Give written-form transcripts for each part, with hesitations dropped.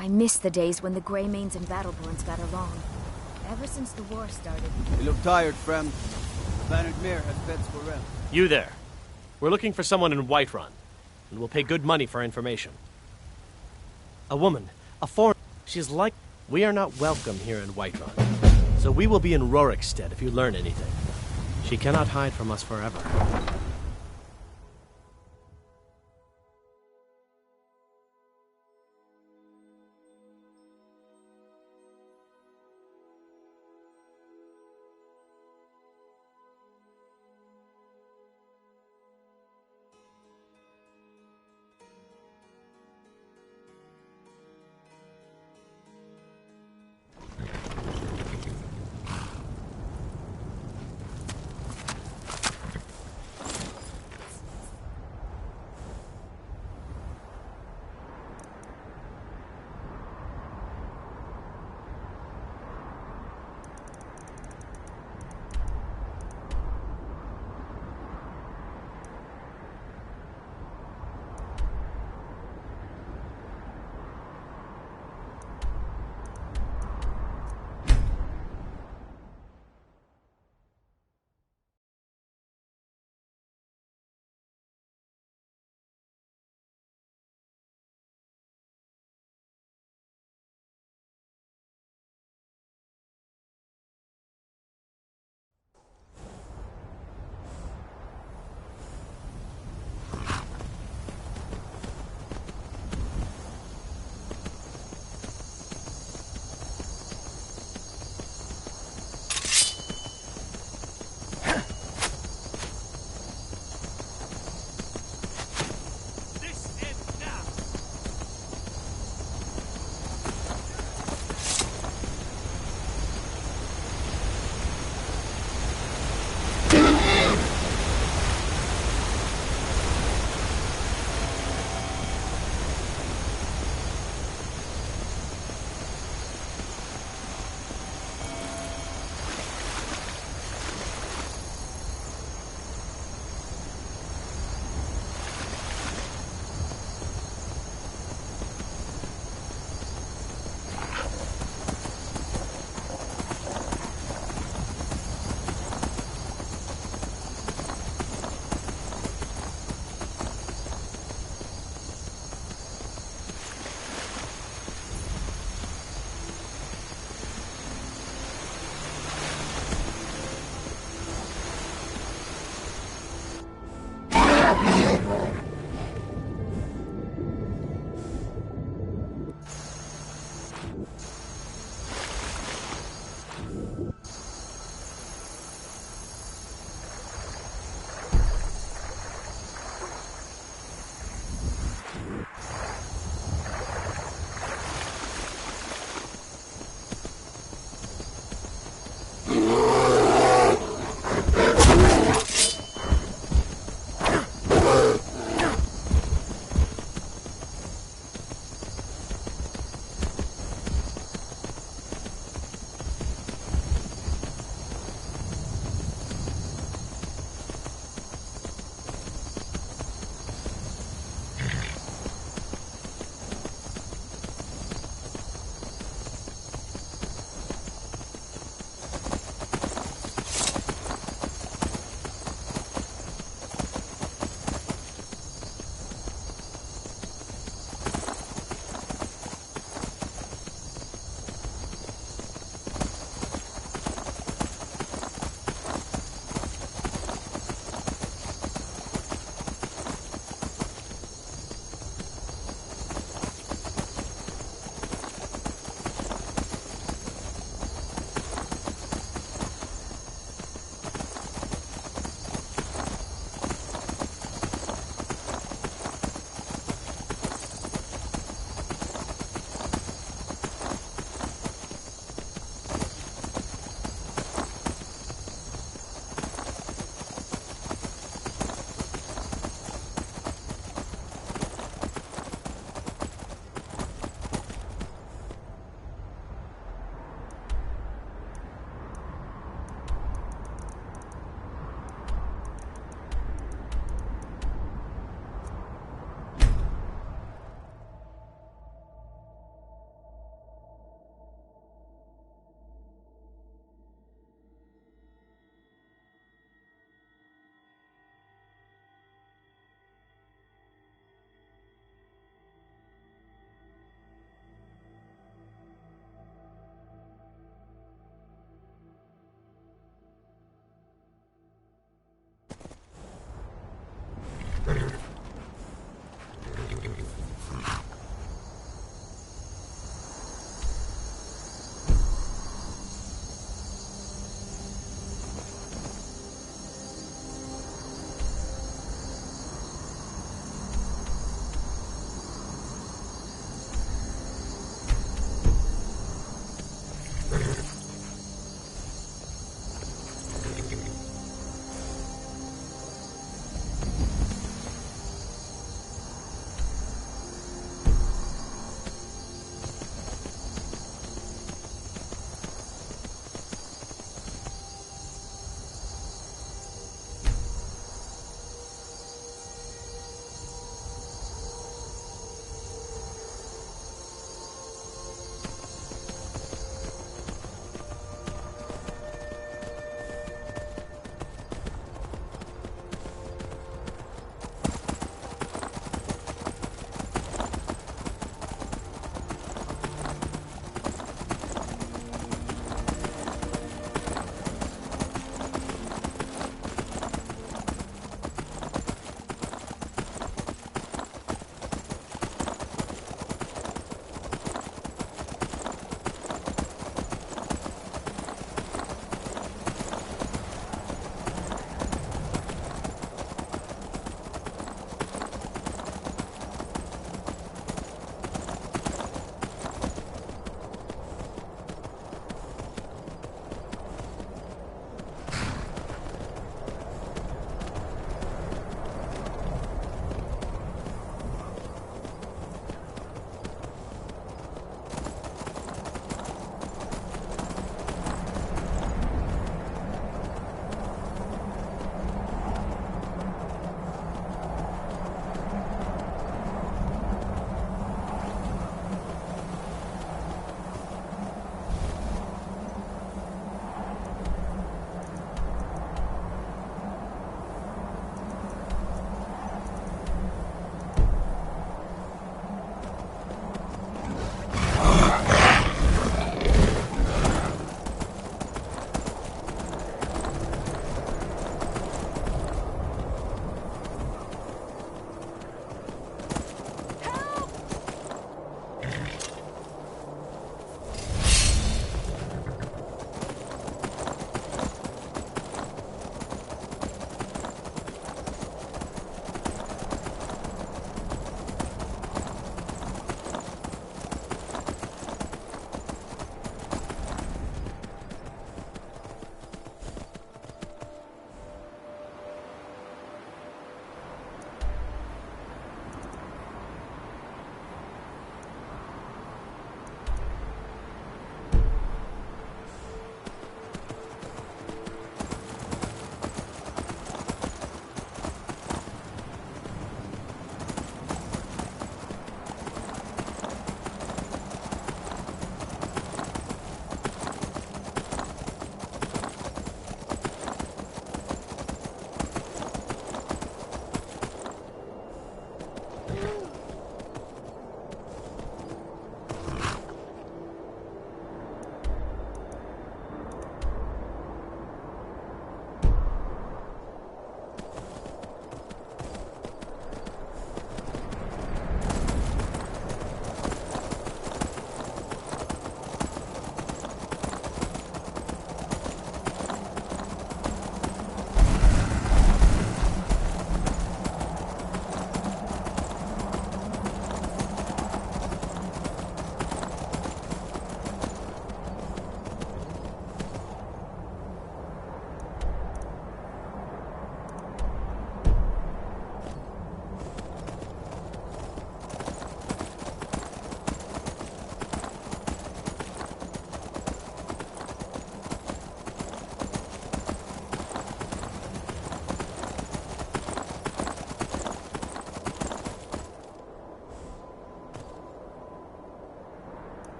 I miss the days when the Greymanes and Battleborns got along. Ever since the war started. You look tired, friend. Planet Mir has beds for rent. You there. We're looking for someone in Whiterun, and we'll pay good money for information. A woman, a foreign... She's like... We are not welcome here in Whiterun, so we will be in Rorikstead if you learn anything. She cannot hide from us forever.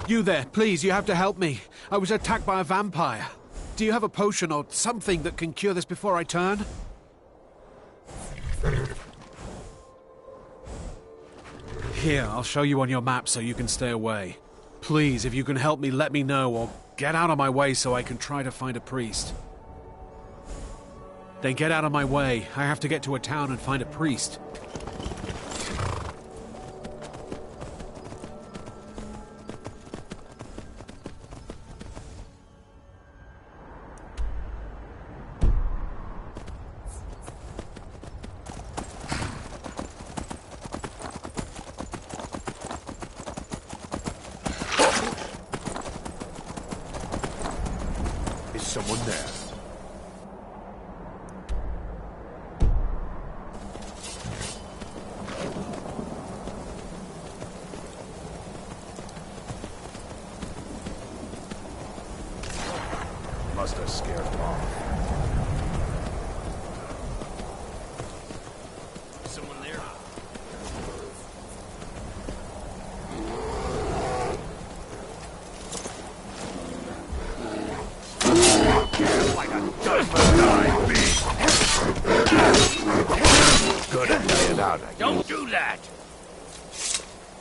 You there, please, you have to help me. I was attacked by a vampire. Do you have a potion or something that can cure this before I turn? Here, I'll show you on your map so you can stay away. Please, if you can help me, let me know, or get out of my way so I can try to find a priest. Then get out of my way. I have to get to a town and find a priest. Is someone there? Must have scared him off. Someone there? Like a dust-dying beast. Good at laying out. Don't do that!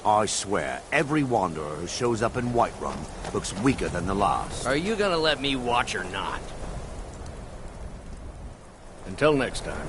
I swear, every wanderer who shows up in Whiterun looks weaker than the last. Are you gonna let me watch or not? Until next time.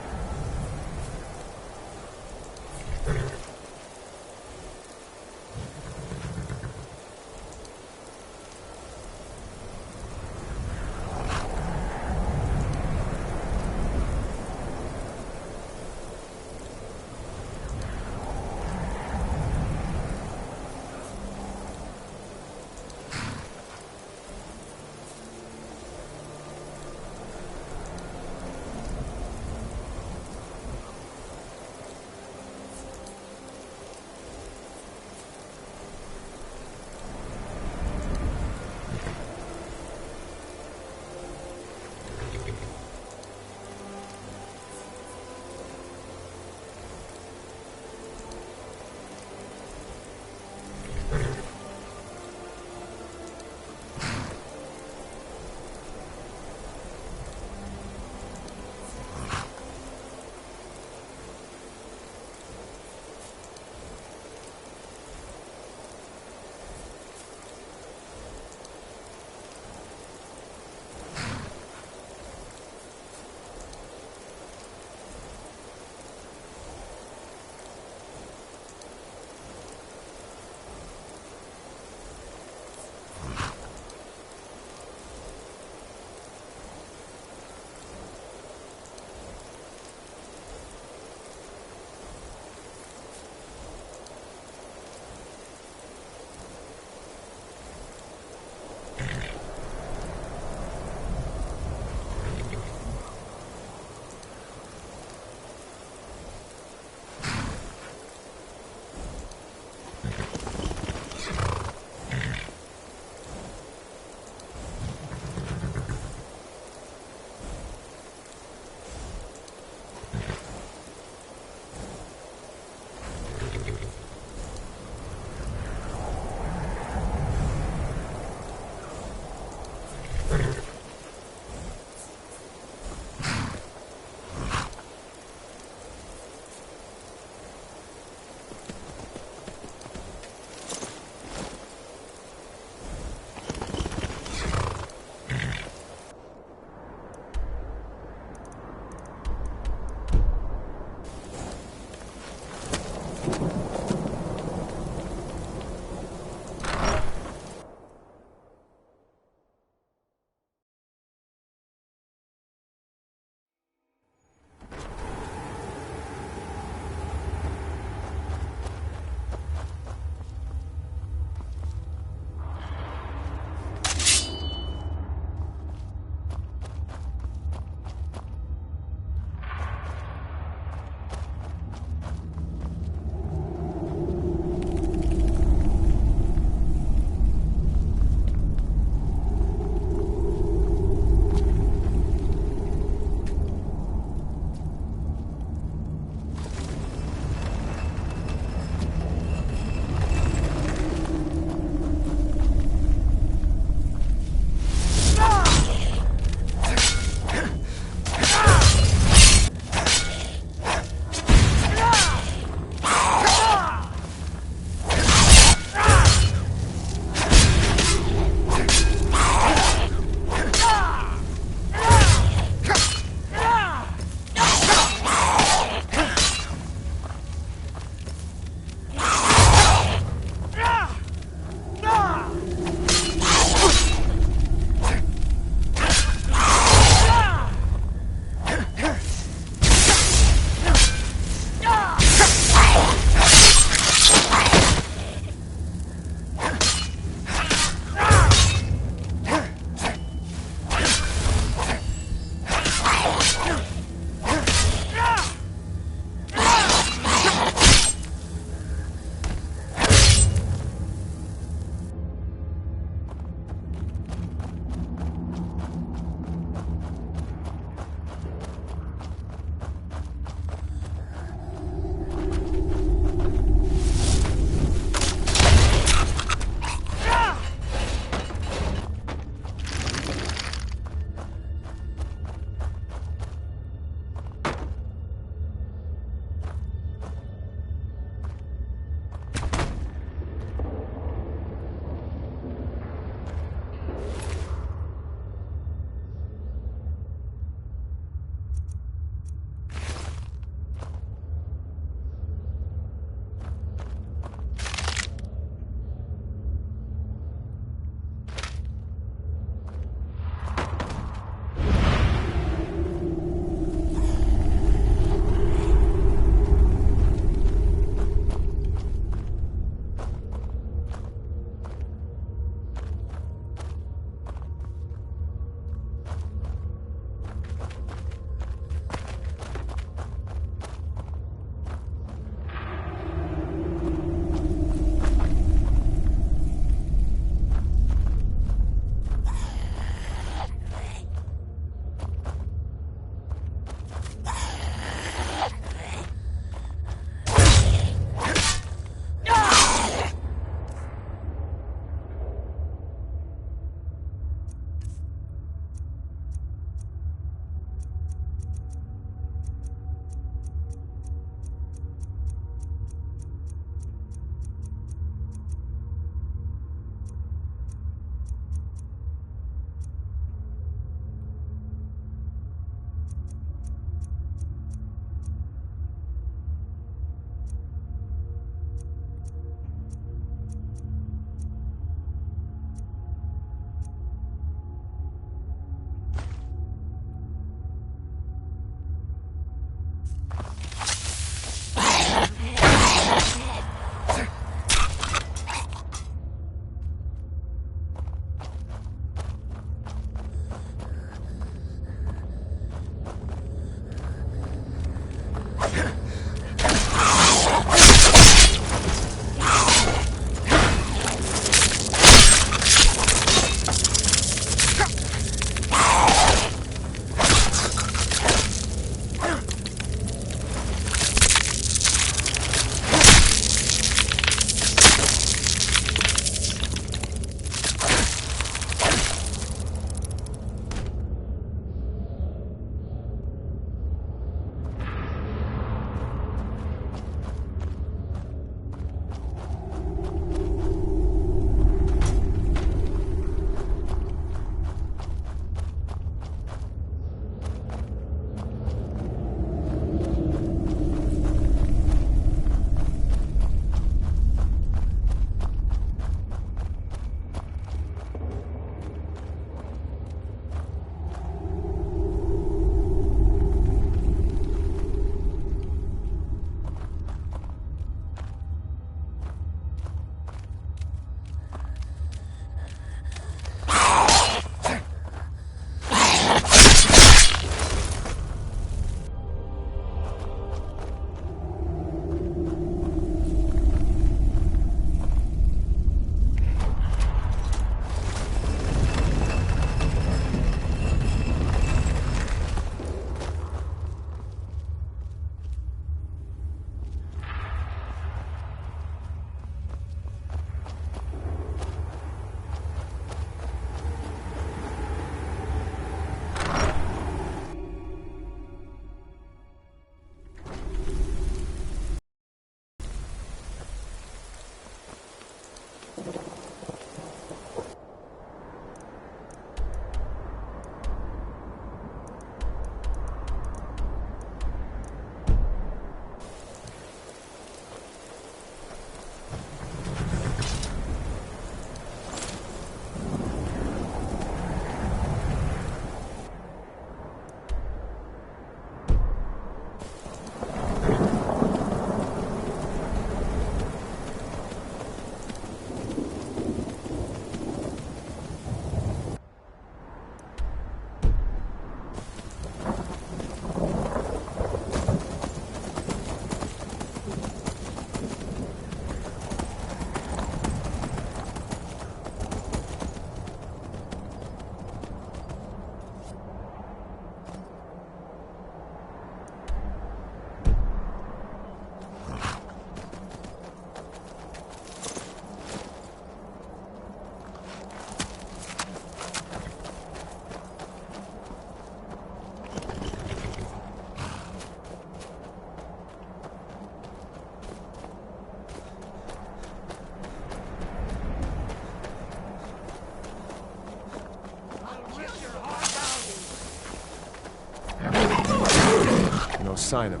sign him.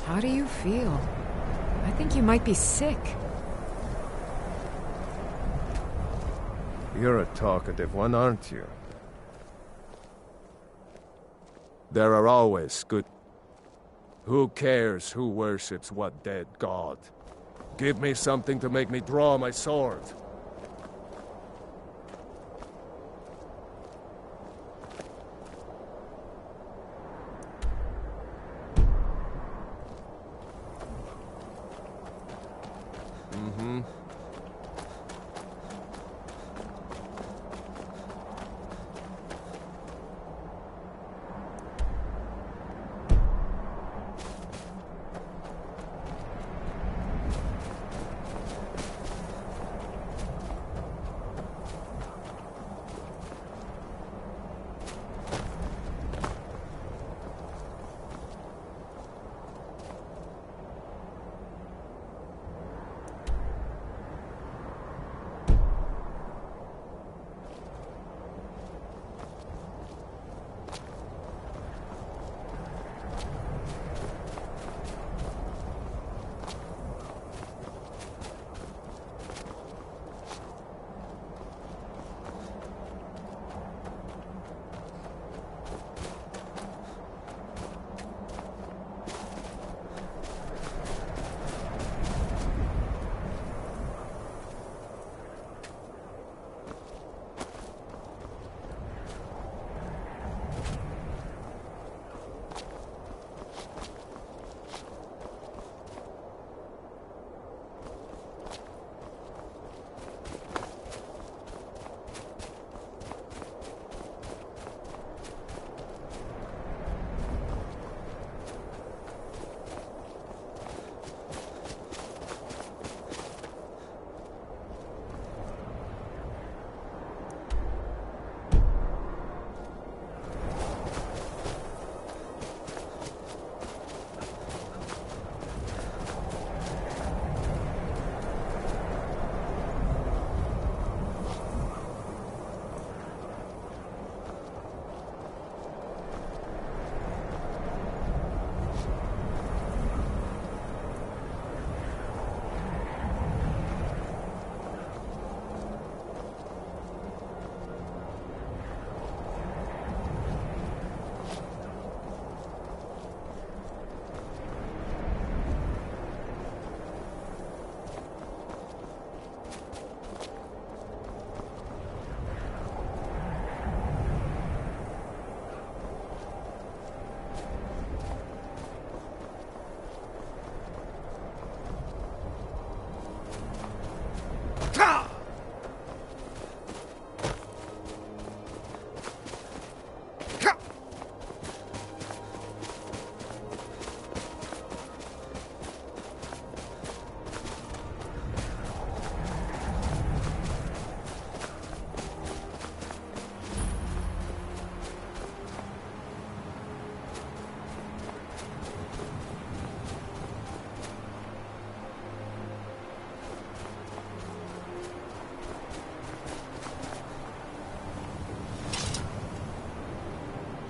How do you feel? I think you might be sick. You're a talkative one, aren't you? There are always good... Who cares who worships what dead god? Give me something to make me draw my sword.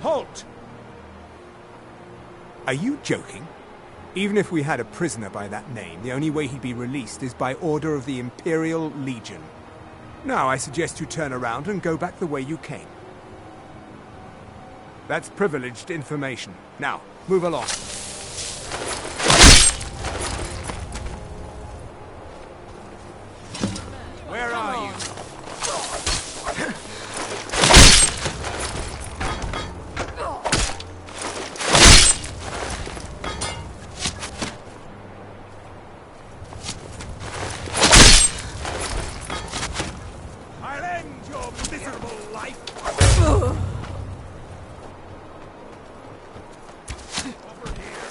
Halt! Are you joking? Even if we had a prisoner by that name, the only way he'd be released is by order of the Imperial Legion. Now I suggest you turn around and go back the way you came. That's privileged information. Now, move along. Where are you? I'll end your miserable life! Over here.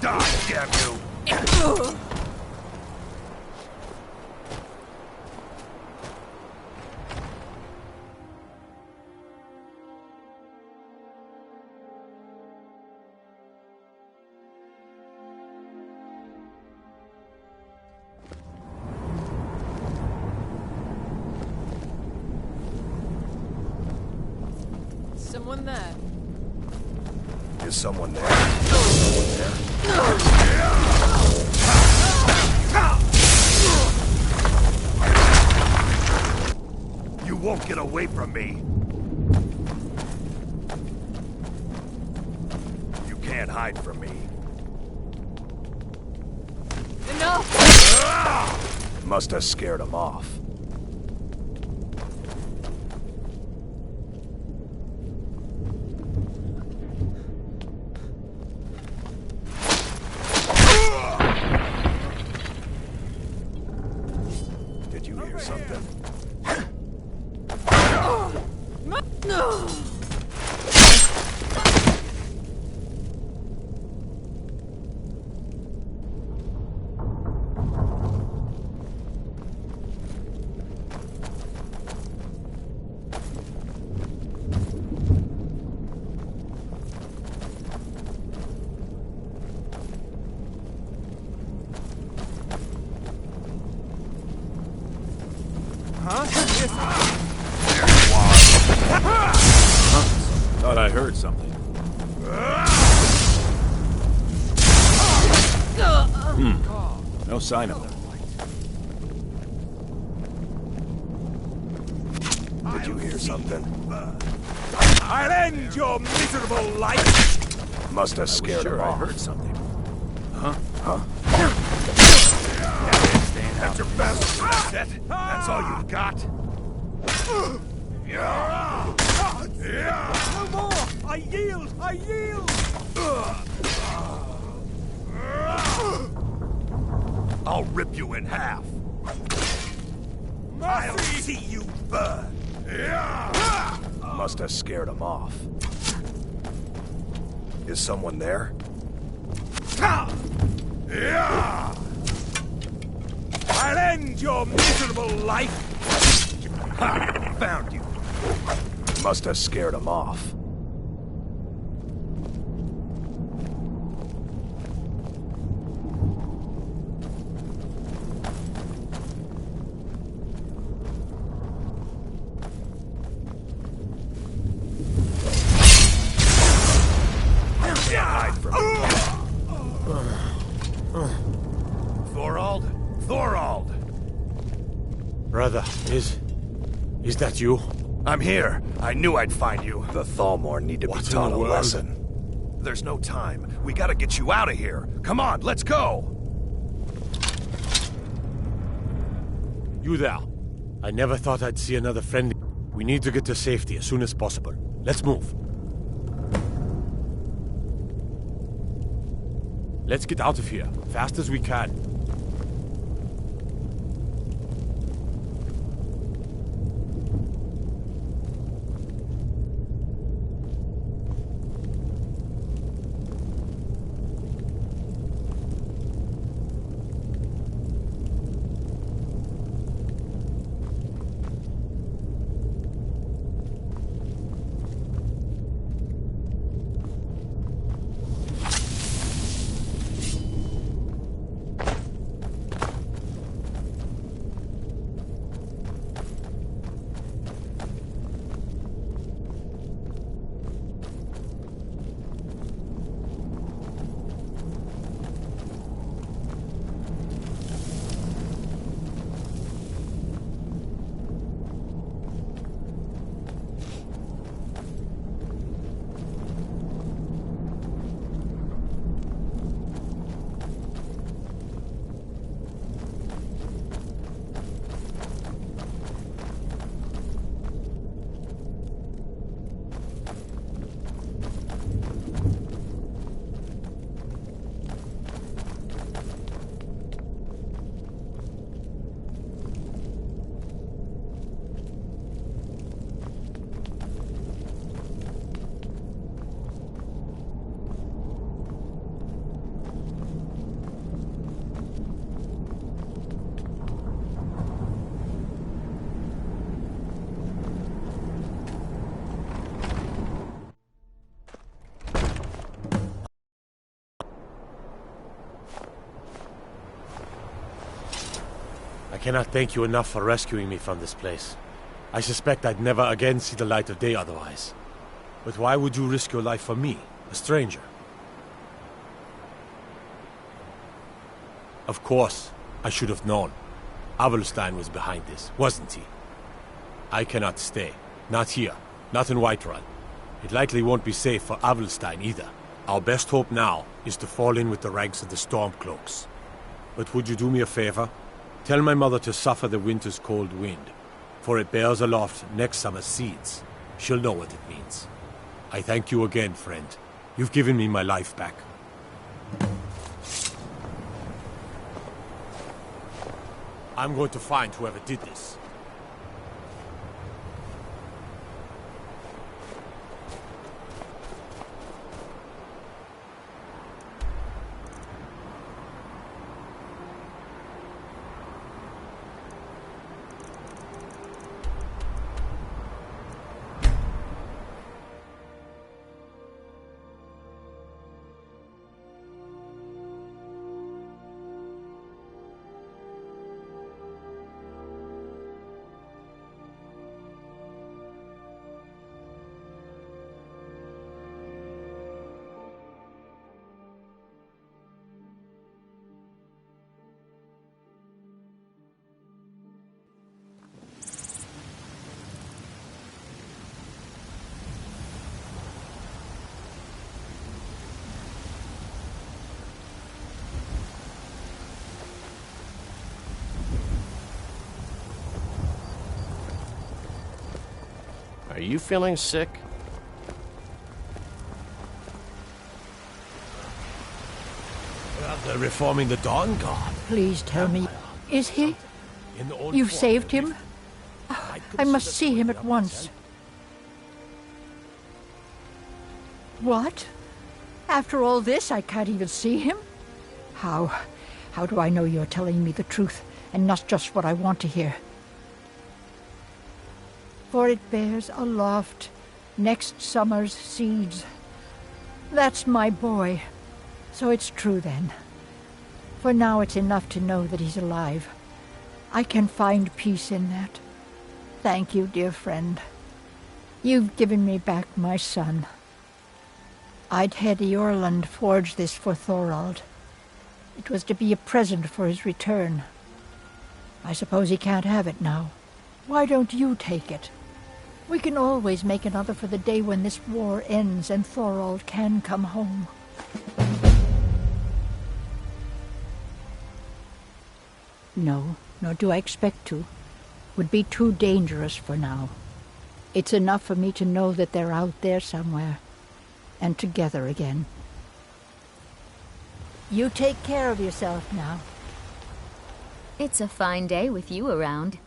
Die, damn you! someone there. Is someone there? Someone there? You won't get away from me. You can't hide from me. Enough! Must have scared him off. Did you hear something? No! Thought I heard something. No sign of them. Did you hear something? I'll end your miserable life! Must have scared him off. I heard something. Huh? That's your best. That's it? That's all you've got? No more! I yield! I yield! I'll rip you in half. I'll see you burn. Must have scared him off. Is someone there? I'll end your miserable life! Ha! Found you. Must have scared him off. Can't hide from me. Thorald? Thorald! Brother, is that you? I'm here. I knew I'd find you. The Thalmor need to be taught a lesson. There's no time. We gotta get you out of here. Come on, let's go! You there. I never thought I'd see another friend. We need to get to safety as soon as possible. Let's move. Let's get out of here, fast as we can. I cannot thank you enough for rescuing me from this place. I suspect I'd never again see the light of day otherwise. But why would you risk your life for me, a stranger? Of course, I should have known. Avelstein was behind this, wasn't he? I cannot stay. Not here. Not in Whiterun. It likely won't be safe for Avelstein either. Our best hope now is to fall in with the ranks of the Stormcloaks. But would you do me a favor? Tell my mother to suffer the winter's cold wind, for it bears aloft next summer's seeds. She'll know what it means. I thank you again, friend. You've given me my life back. I'm going to find whoever did this. Are you feeling sick? They're reforming the Dawn Guard. Please tell me, is he? You've saved him? I must see him at once. What? After all this, I can't even see him? How do I know you're telling me the truth and not just what I want to hear? For it bears aloft next summer's seeds. That's my boy. So it's true then. For now it's enough to know that he's alive. I can find peace in that. Thank you, dear friend. You've given me back my son. I'd had Eorlund forge this for Thorald. It was to be a present for his return. I suppose he can't have it now. Why don't you take it? We can always make another for the day when this war ends and Thorald can come home. No, nor do I expect to. Would be too dangerous for now. It's enough for me to know that they're out there somewhere, and together again. You take care of yourself now. It's a fine day with you around.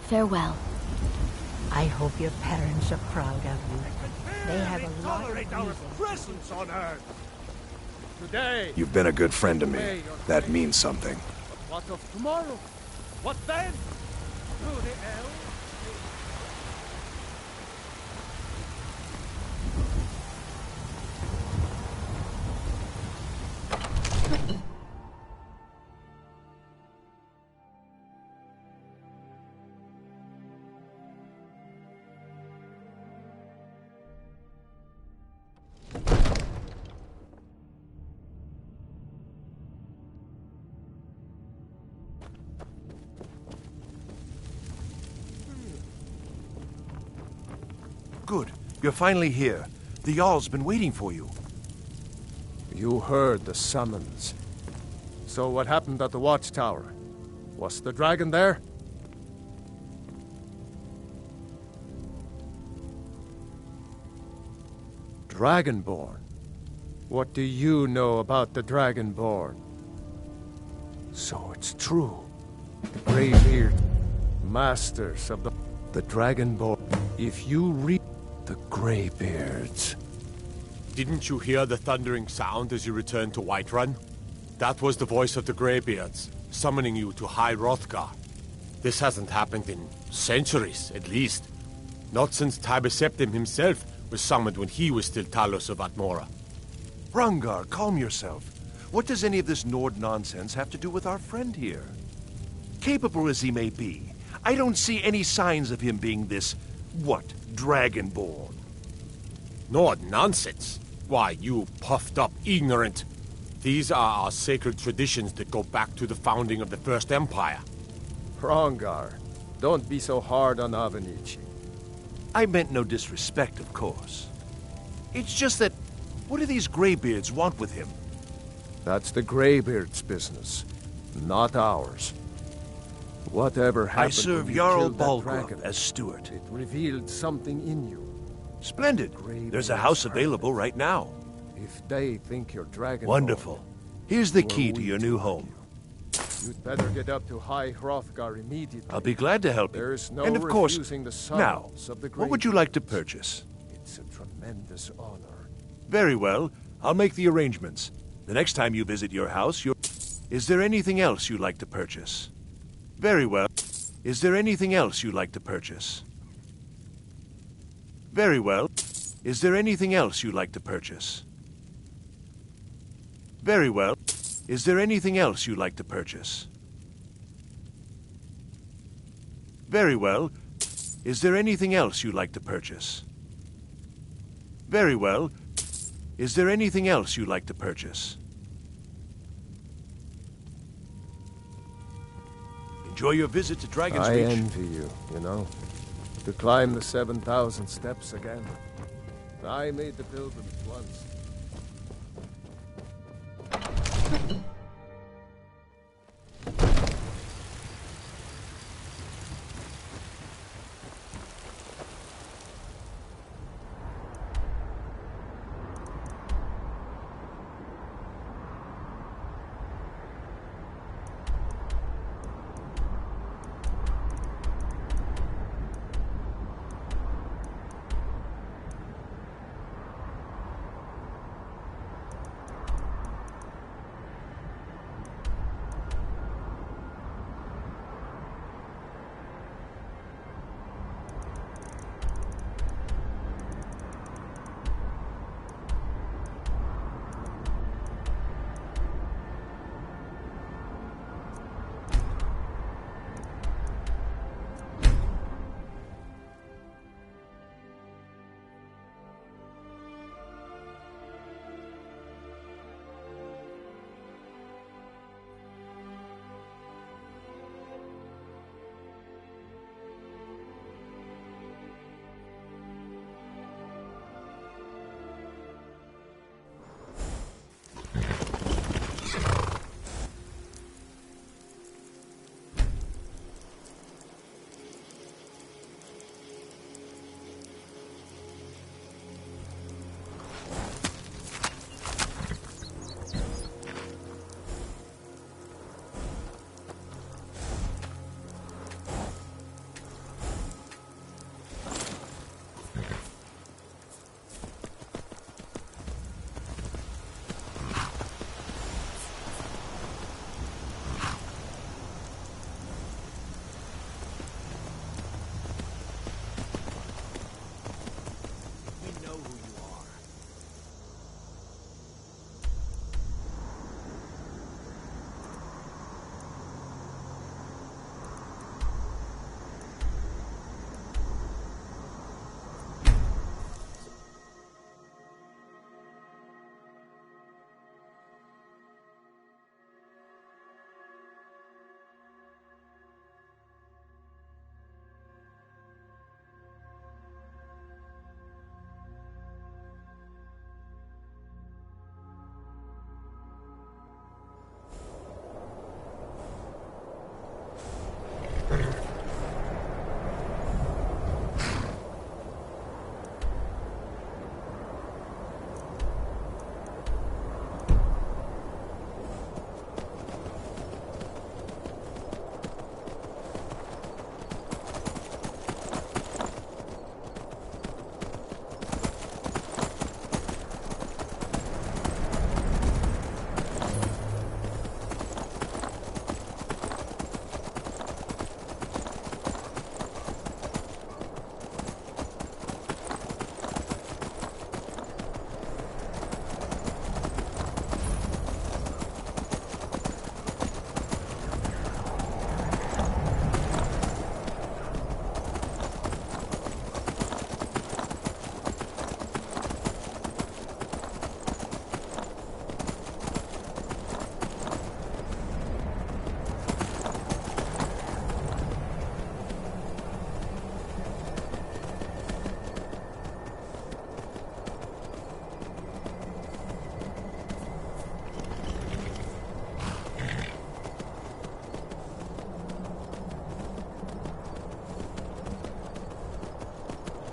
Farewell. I hope your parents are proud of you. They have a lot of reason. Presence on Earth. Today. You've been a good friend to me. That means something. What of tomorrow? What then? Through the elves? Good. You're finally here. The Jarl's been waiting for you. You heard the summons. So what happened at the watchtower? Was the dragon there? Dragonborn? What do you know about the Dragonborn? So it's true. The Greybeard, masters of the Dragonborn. If you read the Greybeards. Didn't you hear the thundering sound as you returned to Whiterun? That was the voice of the Greybeards, summoning you to High Hrothgar. This hasn't happened in centuries, at least. Not since Tiber Septim himself was summoned when he was still Talos of Atmora. Rungar, calm yourself. What does any of this Nord nonsense have to do with our friend here? Capable as he may be, I don't see any signs of him being this What, Dragonborn? No nonsense. Why, you puffed up ignorant. These are our sacred traditions that go back to the founding of the First Empire. Hrongar, don't be so hard on Avenici. I meant no disrespect, of course. It's just that, what do these Greybeards want with him? That's the Greybeard's business, not ours. Whatever happened I serve when you Jarl killed that Balgruuf dragon, as steward. it revealed something in you. Splendid. There's a house available right now. If they think you're dragon. Wonderful. Here's the key to your new home. You'd better get up to High Hrothgar immediately. I'll be glad to help you. There's no and of course, refusing the now, summons of the what would you like to Greybeards. purchase? It's a tremendous honor. Very well. I'll make the arrangements. The next time you visit your house, Is there anything else you'd like to purchase? Very well. Is there anything else you'd like to purchase? Very well. Is there anything else you'd like to purchase? Very well. Is there anything else you'd like to purchase? Very well. Is there anything else you'd like to purchase? Very well. Is there anything else you'd like to purchase? Enjoy your visit to Dragon's Reach. I envy you, you know. To climb the 7,000 steps again. I made the pilgrimage once.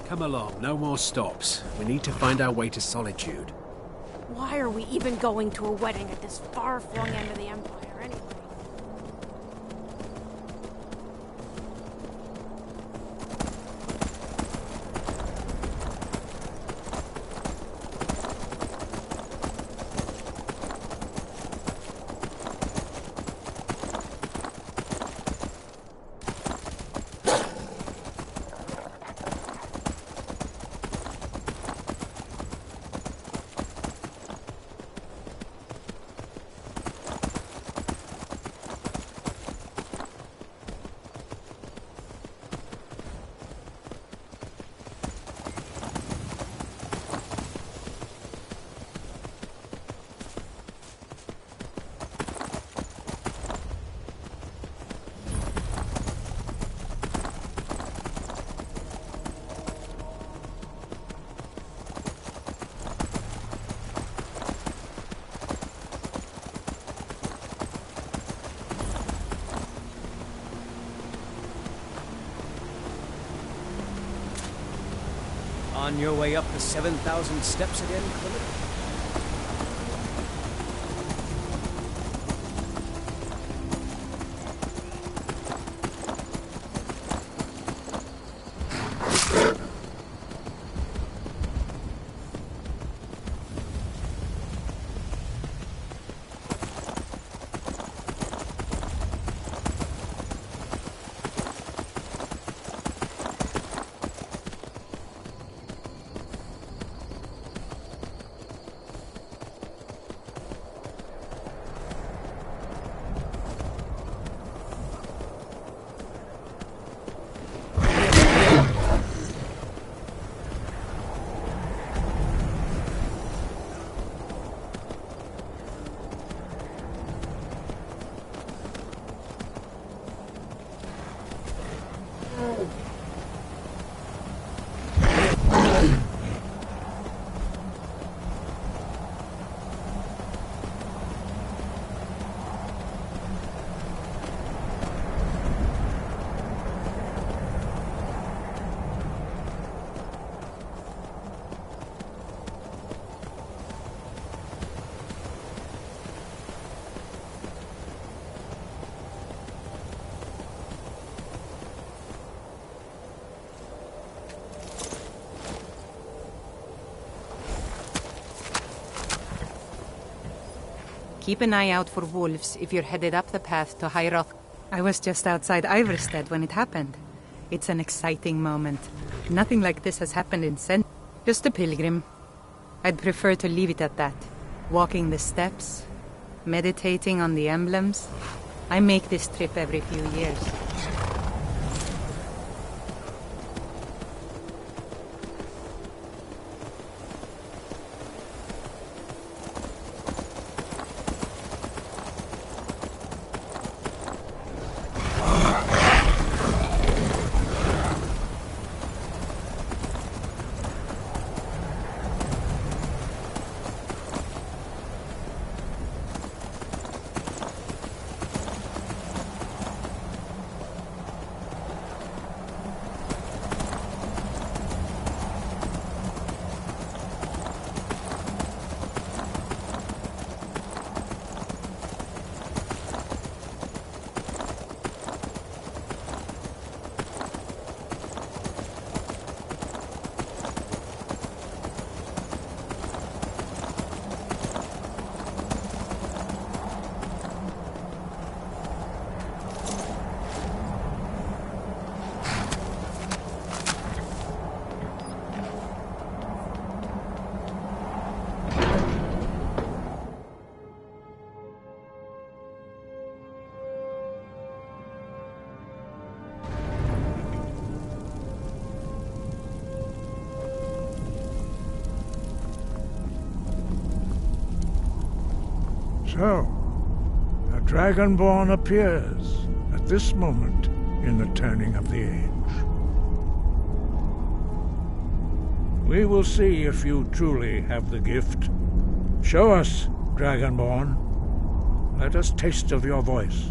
Come along, no more stops. We need to find our way to Solitude. Why are we even going to a wedding at this far-flung end of the Empire, anyway? On your way up the 7,000 steps again, Clement? Keep an eye out for wolves if you're headed up the path to High Roth. I was just outside Iverstead when it happened. It's an exciting moment. Nothing like this has happened in just a pilgrim. I'd prefer to leave it at that. Walking the steps, meditating on the emblems. I make this trip every few years. So, a Dragonborn appears at this moment in the turning of the age. We will see if you truly have the gift. Show us, Dragonborn. Let us taste of your voice.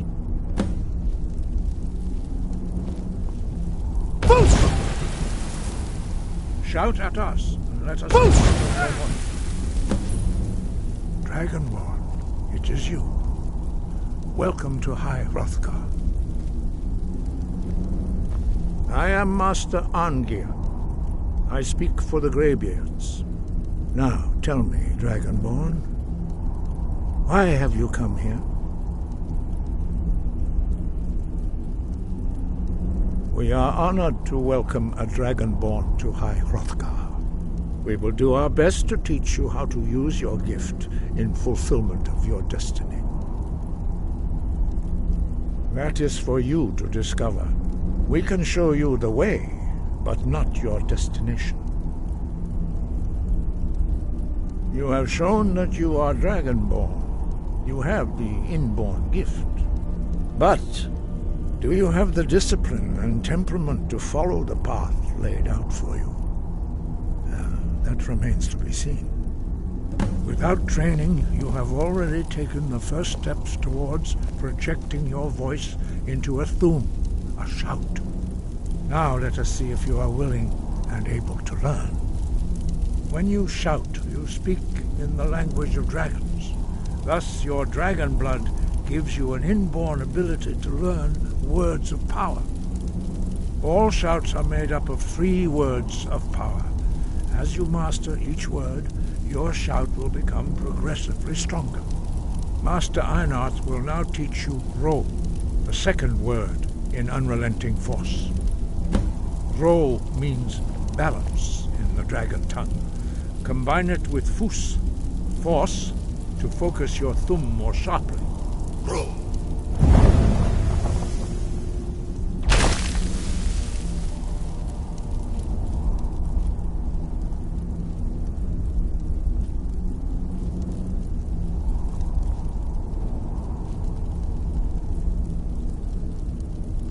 Shout at us and let us... Dragonborn, it is you. Welcome to High Hrothgar. I am Master Arngir. I speak for the Greybeards. Now, tell me, Dragonborn, why have you come here? We are honored to welcome a Dragonborn to High Hrothgar. We will do our best to teach you how to use your gift in fulfillment of your destiny. That is for you to discover. We can show you the way, but not your destination. You have shown that you are Dragonborn. You have the inborn gift. But do you have the discipline and temperament to follow the path laid out for you? That remains to be seen. Without training, you have already taken the first steps towards projecting your voice into a thum, a shout. Now let us see if you are willing and able to learn. When you shout, you speak in the language of dragons. Thus, your dragon blood gives you an inborn ability to learn words of power. All shouts are made up of 3 words of power. As you master each word, your shout will become progressively stronger. Master Einarth will now teach you Ro, the second word in Unrelenting Force. Ro means balance in the dragon tongue. Combine it with Fus, force, to focus your thumb more sharply. Ro.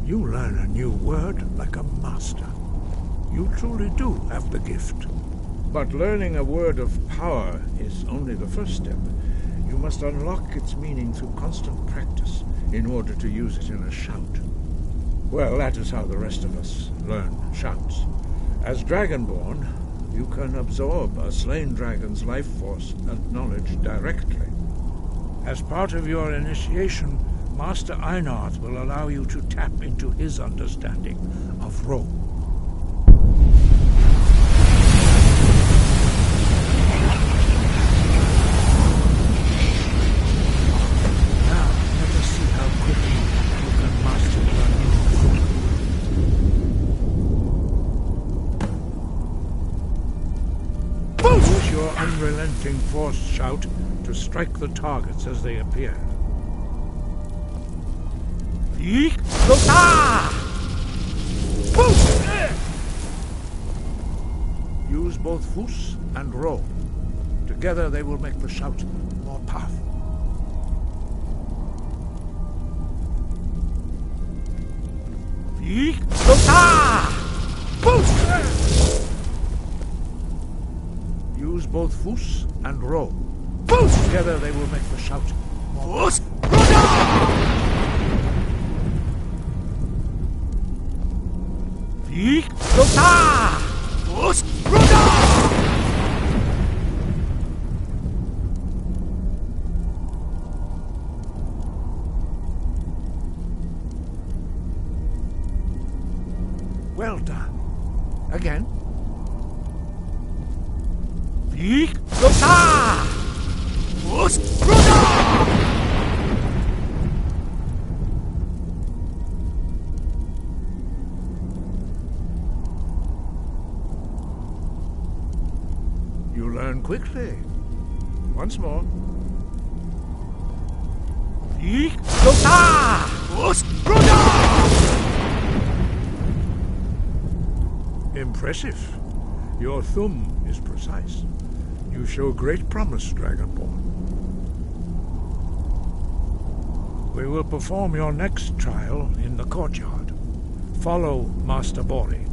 You learn a new word like a master. You truly do have the gift. But learning a word of power is only the first step. You must unlock its meaning through constant practice in order to use it in a shout. Well, that is how the rest of us learn shouts. As Dragonborn, you can absorb a slain dragon's life force and knowledge directly. As part of your initiation, Master Einarth will allow you to tap into his understanding of Ro. Now, let us see how quickly you can master your new form. Use your unrelenting force shout to strike the targets as they appear. Use both Fus and Ro. Together they will make the shout more powerful. Use both Fus and Ro. Together they will make the shout more powerful. Well done. Again. You learn quickly. Once more. Impressive. Your thumb is precise. You show great promise, Dragonborn. We will perform your next trial in the courtyard. Follow Master Bori.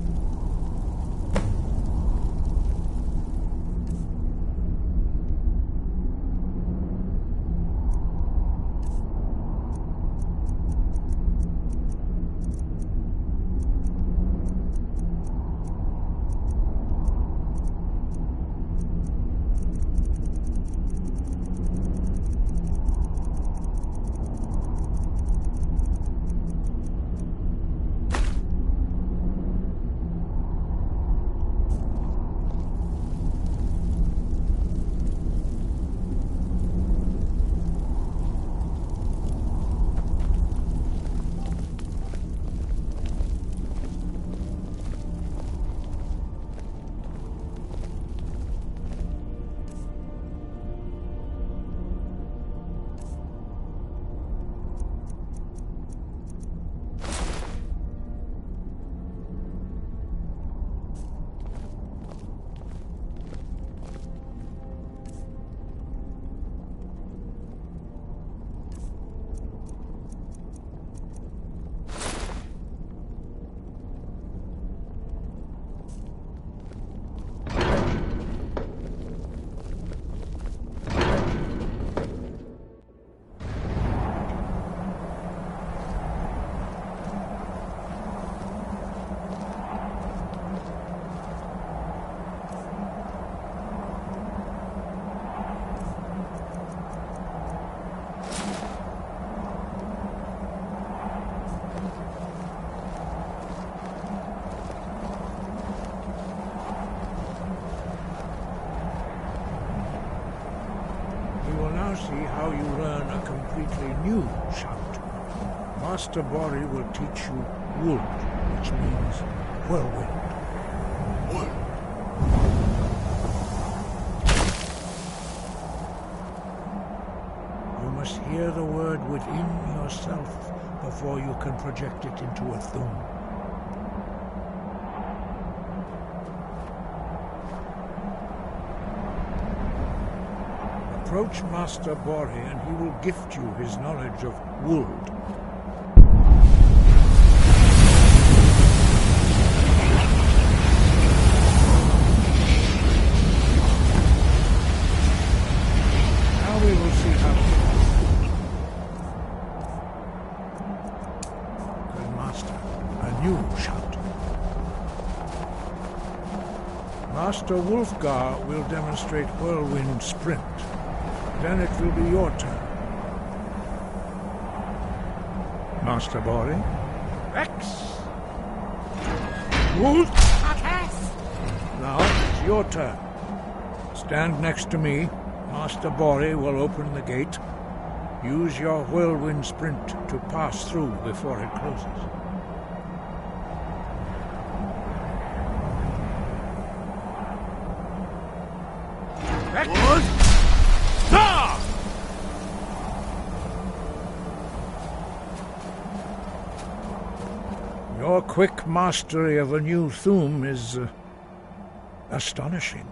how you learn a completely new shout. Master Bori will teach you Wood, which means whirlwind. You must hear the word within yourself before you can project it into a thum. Approach Master Bori and he will gift you his knowledge of Wood. Now we will see how... Good Master, a new shout. Master Wolfgar will demonstrate Whirlwind Sprint. Then it will be your turn. Master Bori. Rex! Wolf! Now it's your turn. Stand next to me. Master Bori will open the gate. Use your whirlwind sprint to pass through before it closes. Rex! Your quick mastery of a new thum is astonishing.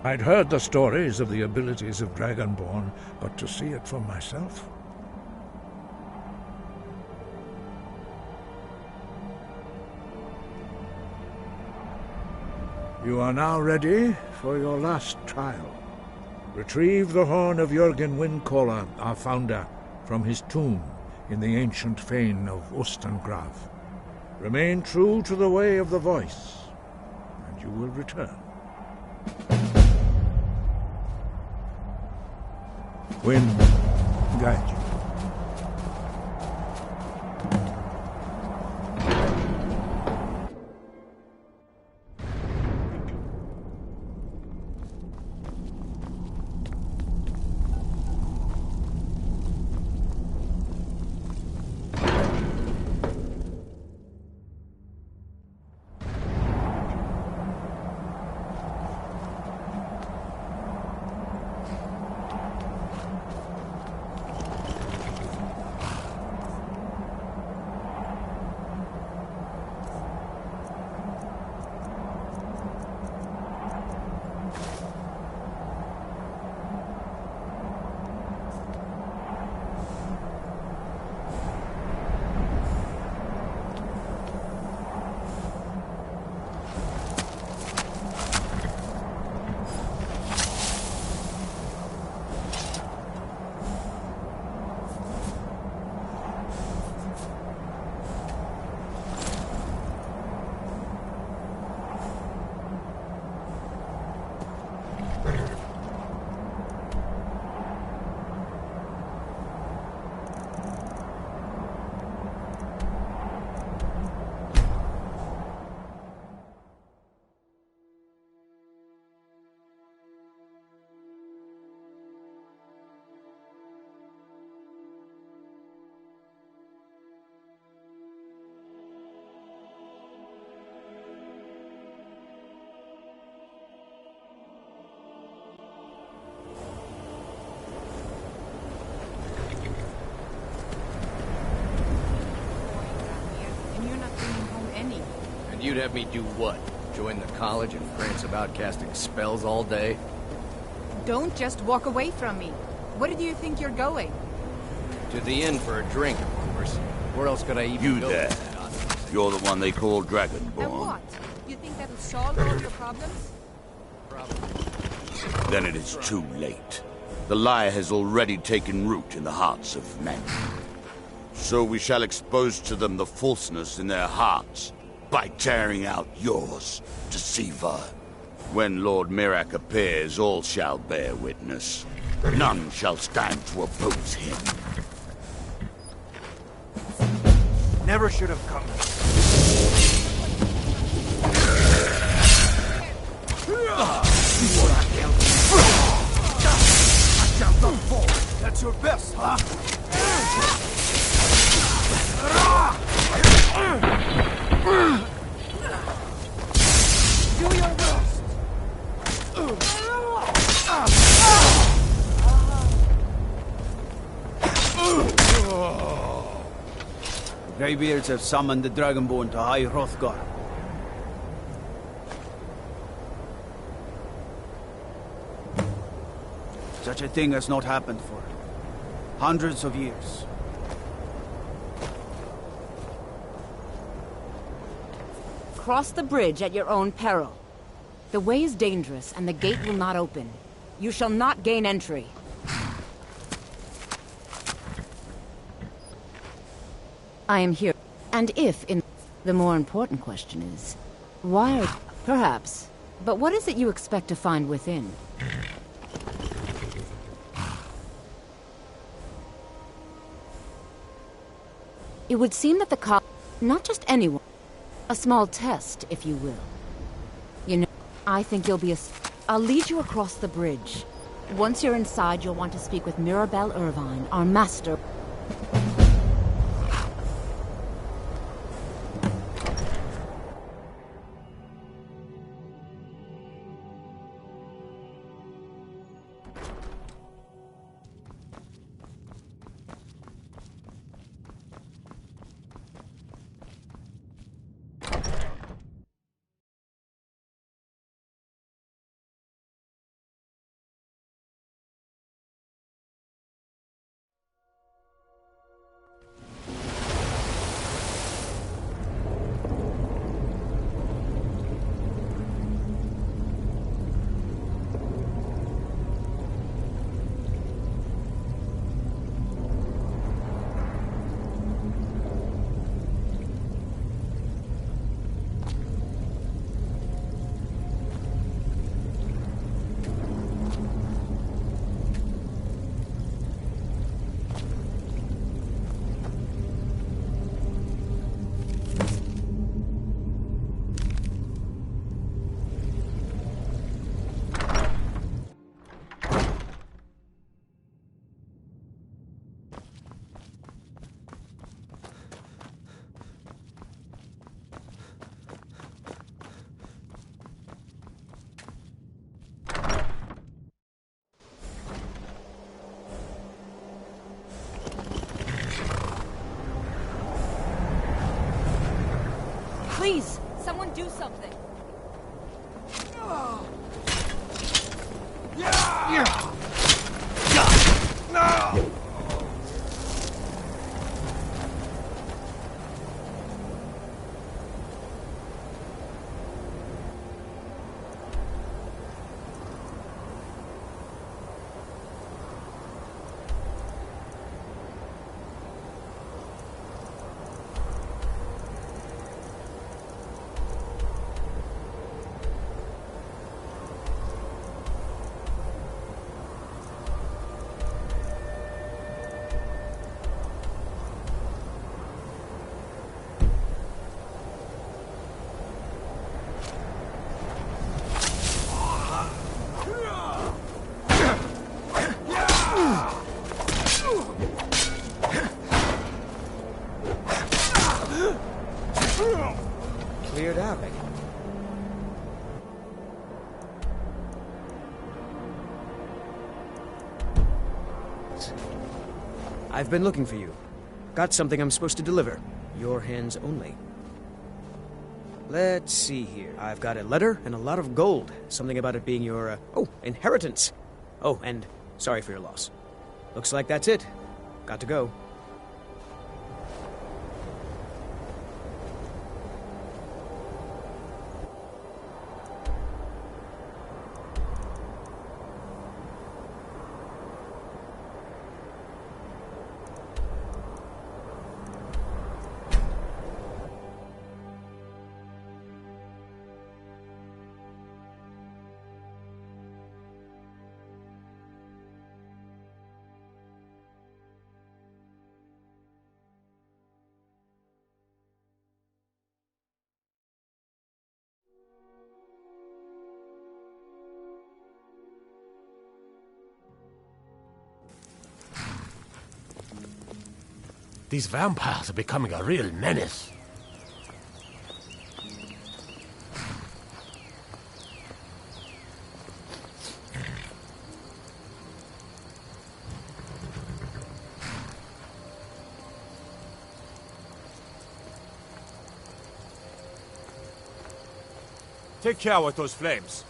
I'd heard the stories of the abilities of Dragonborn, but to see it for myself... You are now ready for your last trial. Retrieve the horn of Jürgen Windcaller, our founder, from his tomb in the ancient fane of Ostengrav. Remain true to the way of the voice, and you will return. Wind guide you. You'd have me do what? Join the college and prance about casting spells all day? Don't just walk away from me. Where do you think you're going? To the inn for a drink, of course. Where else could I even go? You there. You're the one they call Dragonborn. And what? You think that'll solve all your problems? Probably. Then it is too late. The lie has already taken root in the hearts of men. So we shall expose to them the falseness in their hearts by tearing out yours, deceiver. When Lord Mirak appears, all shall bear witness. None shall stand to oppose him. Never should have come. That's your Greybeards have summoned the Dragonborn to High Hrothgar. Such a thing has not happened for hundreds of years. Cross the bridge at your own peril. The way is dangerous, and the gate will not open. You shall not gain entry. I am here. And if in... The more important question is... Why are... Perhaps. But what is it you expect to find within? It would seem that the not just anyone. A small test, if you will. You know, I think you'll be I'll lead you across the bridge. Once you're inside, you'll want to speak with Mirabelle Irvine, our master. Please, someone do something. Cleared out. I've been looking for you. Got something I'm supposed to deliver. Your hands only. Let's see here. I've got a letter and a lot of gold. Something about it being your, inheritance. Oh, and sorry for your loss. Looks like that's it. Got to go. These vampires are becoming a real menace. Take care with those flames.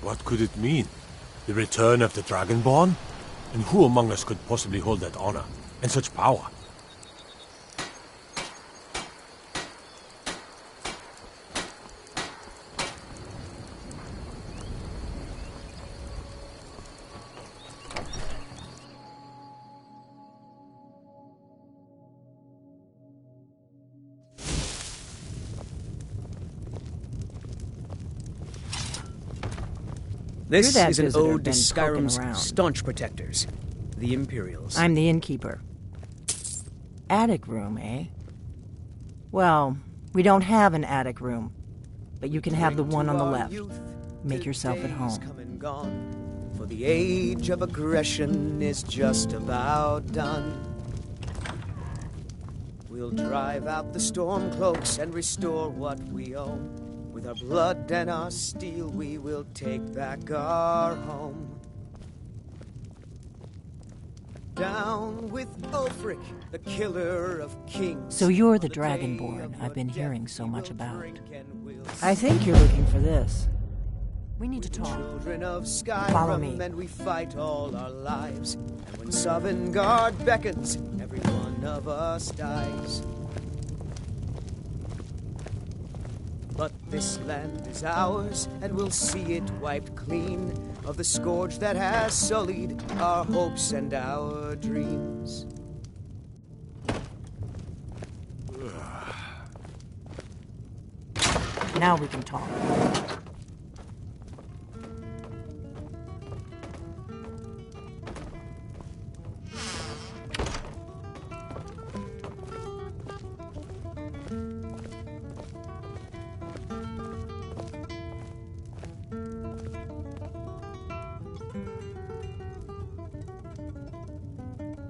What could it mean? The return of the Dragonborn? And who among us could possibly hold that honor and such power? This You're that is an visitor ode to been poking Skyrim's around. staunch protectors, the Imperials. I'm the innkeeper. Attic room, eh? Well, we don't have an attic room, but you can have the one on the left. Make yourself at home. Come and gone, for the age of aggression is just about done. We'll drive out the storm cloaks and restore what we own. With our blood and our steel, we will take back our home. Down with Ulfric, the killer of kings. So you're the Dragonborn I've been hearing so much about. I think you're looking for this. We need to talk. Children of Follow me. Skyrim, and we fight all our lives. And when Sovngarde beckons, every one of us dies. But this land is ours, and we'll see it wiped clean of the scourge that has sullied our hopes and our dreams. Now we can talk.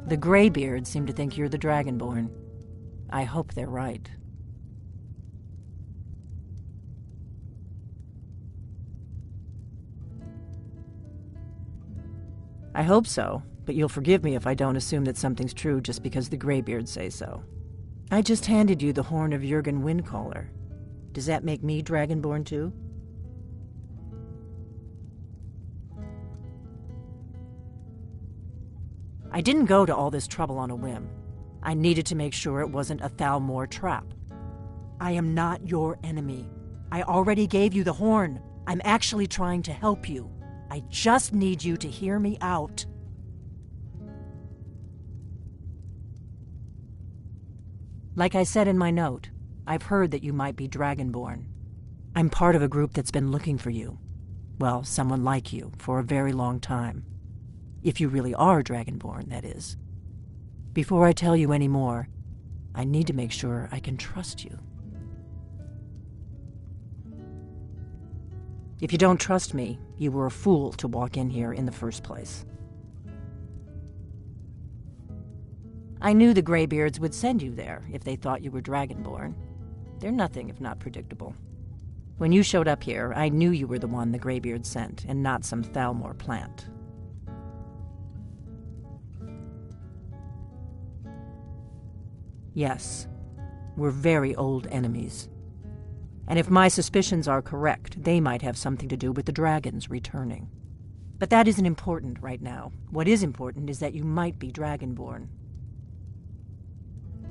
The Greybeards seem to think you're the Dragonborn. I hope they're right. I hope so, but you'll forgive me if I don't assume that something's true just because the Greybeards say so. I just handed you the horn of Jurgen Windcaller. Does that make me Dragonborn too? I didn't go to all this trouble on a whim. I needed to make sure it wasn't a Thalmor trap. I am not your enemy. I already gave you the horn. I'm actually trying to help you. I just need you to hear me out. Like I said in my note, I've heard that you might be Dragonborn. I'm part of a group that's been looking for you. Well, someone like you, for a very long time. If you really are Dragonborn, that is. Before I tell you any more, I need to make sure I can trust you. If you don't trust me, you were a fool to walk in here in the first place. I knew the Greybeards would send you there if they thought you were Dragonborn. They're nothing if not predictable. When you showed up here, I knew you were the one the Greybeards sent, and not some Thalmor plant. Yes, we're very old enemies. And if my suspicions are correct, they might have something to do with the dragons returning. But that isn't important right now. What is important is that you might be Dragonborn.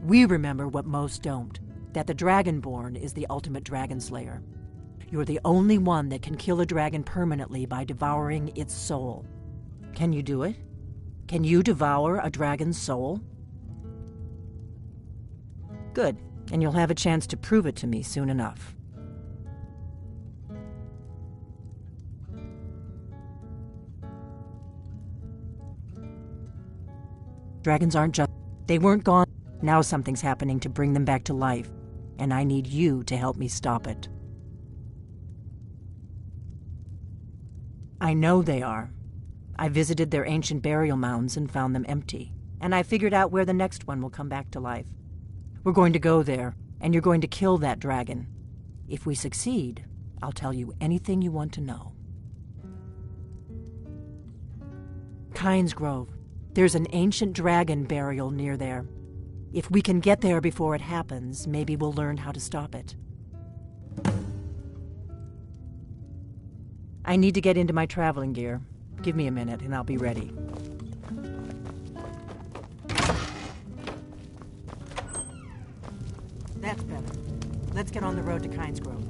We remember what most don't, that the Dragonborn is the ultimate dragon slayer. You're the only one that can kill a dragon permanently by devouring its soul. Can you do it? Can you devour a dragon's soul? Good, and you'll have a chance to prove it to me soon enough. Dragons aren't just... They weren't gone. Now something's happening to bring them back to life, and I need you to help me stop it. I know they are. I visited their ancient burial mounds and found them empty, and I figured out where the next one will come back to life. We're going to go there, and you're going to kill that dragon. If we succeed, I'll tell you anything you want to know. Kynes Grove. There's an ancient dragon burial near there. If we can get there before it happens, maybe we'll learn how to stop it. I need to get into my traveling gear. Give me a minute and I'll be ready. That's better. Let's get on the road to Kynes Grove.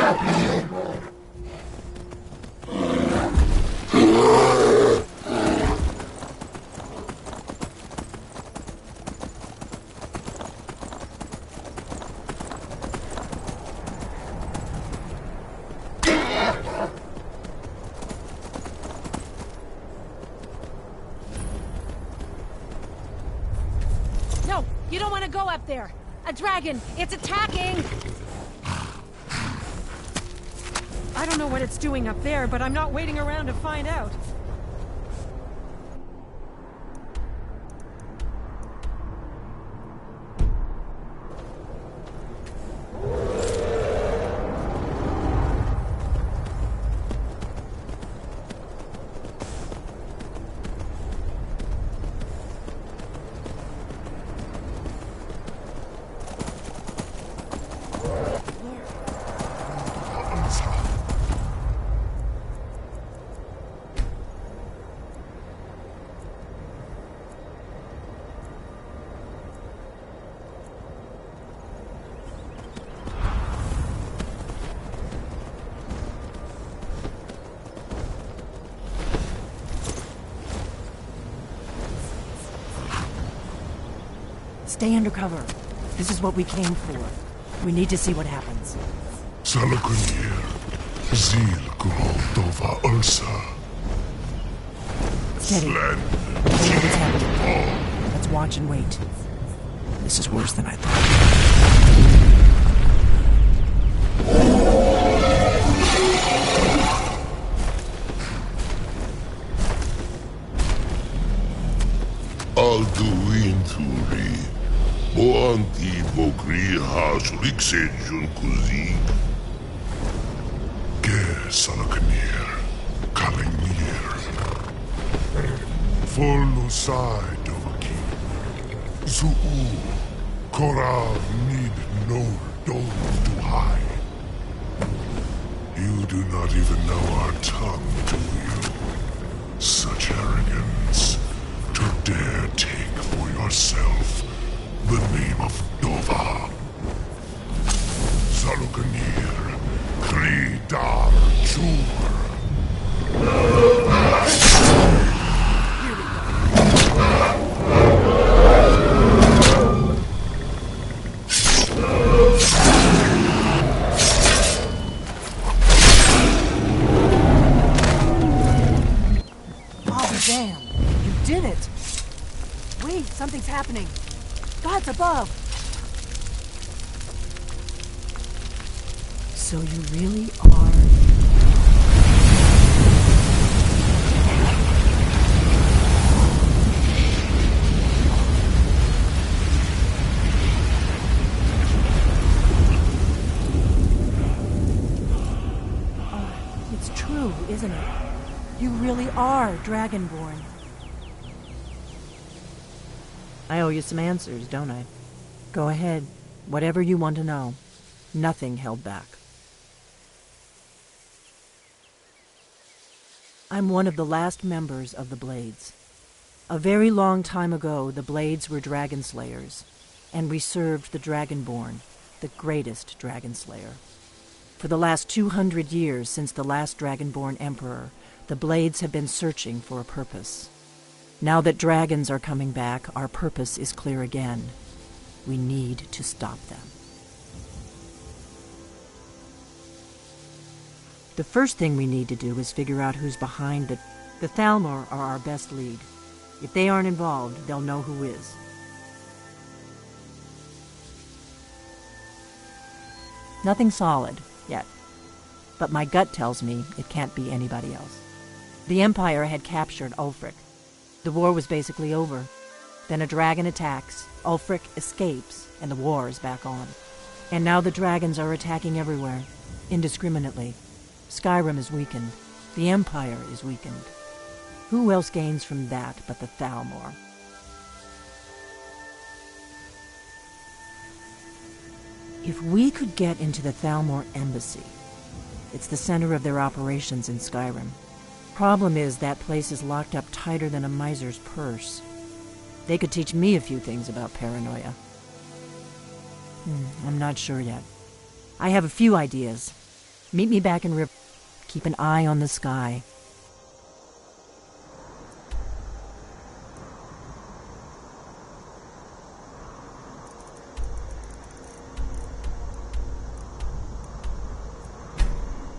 No, you don't want to go up there. A dragon! It's attacking! I don't know what it's doing up there, but I'm not waiting around to find out. Stay undercover. This is what we came for. We need to see what happens. Salakunir, Zil Gurotova Ursa. Steady. I know what's happening. Let's watch and wait. This is worse than I thought. Alduinturi, Boanti Bokri Hasrixejun Kuzik. Ger Salakanir, Kalinir. Forlusai Dovaki. Zuu, Korav need no dome to hide. You do not even know our tongue, do you? Such arrogance. To dare take for yourself the name of Dova. Zalukanir, Kridar Chur. Oh, damn. You did it. Wait, something's happening. God's above. So you really are... It's true, isn't it? You really are Dragonborn. I owe you some answers, don't I? Go ahead. Whatever you want to know. Nothing held back. I'm one of the last members of the Blades. A very long time ago, the Blades were dragon slayers, and we served the Dragonborn, the greatest dragon slayer. For the last 200 years since the last Dragonborn Emperor, the Blades have been searching for a purpose. Now that dragons are coming back, our purpose is clear again. We need to stop them. The first thing we need to do is figure out who's behind it. The Thalmor are our best lead. If they aren't involved, they'll know who is. Nothing solid, yet. But my gut tells me it can't be anybody else. The Empire had captured Ulfric. The war was basically over. Then a dragon attacks, Ulfric escapes, and the war is back on. And now the dragons are attacking everywhere, indiscriminately. Skyrim is weakened. The Empire is weakened. Who else gains from that but the Thalmor? If we could get into the Thalmor embassy, it's the center of their operations in Skyrim. Problem is, that place is locked up tighter than a miser's purse. They could teach me a few things about paranoia. I'm not sure yet. I have a few ideas. Meet me back in River. Keep an eye on the sky.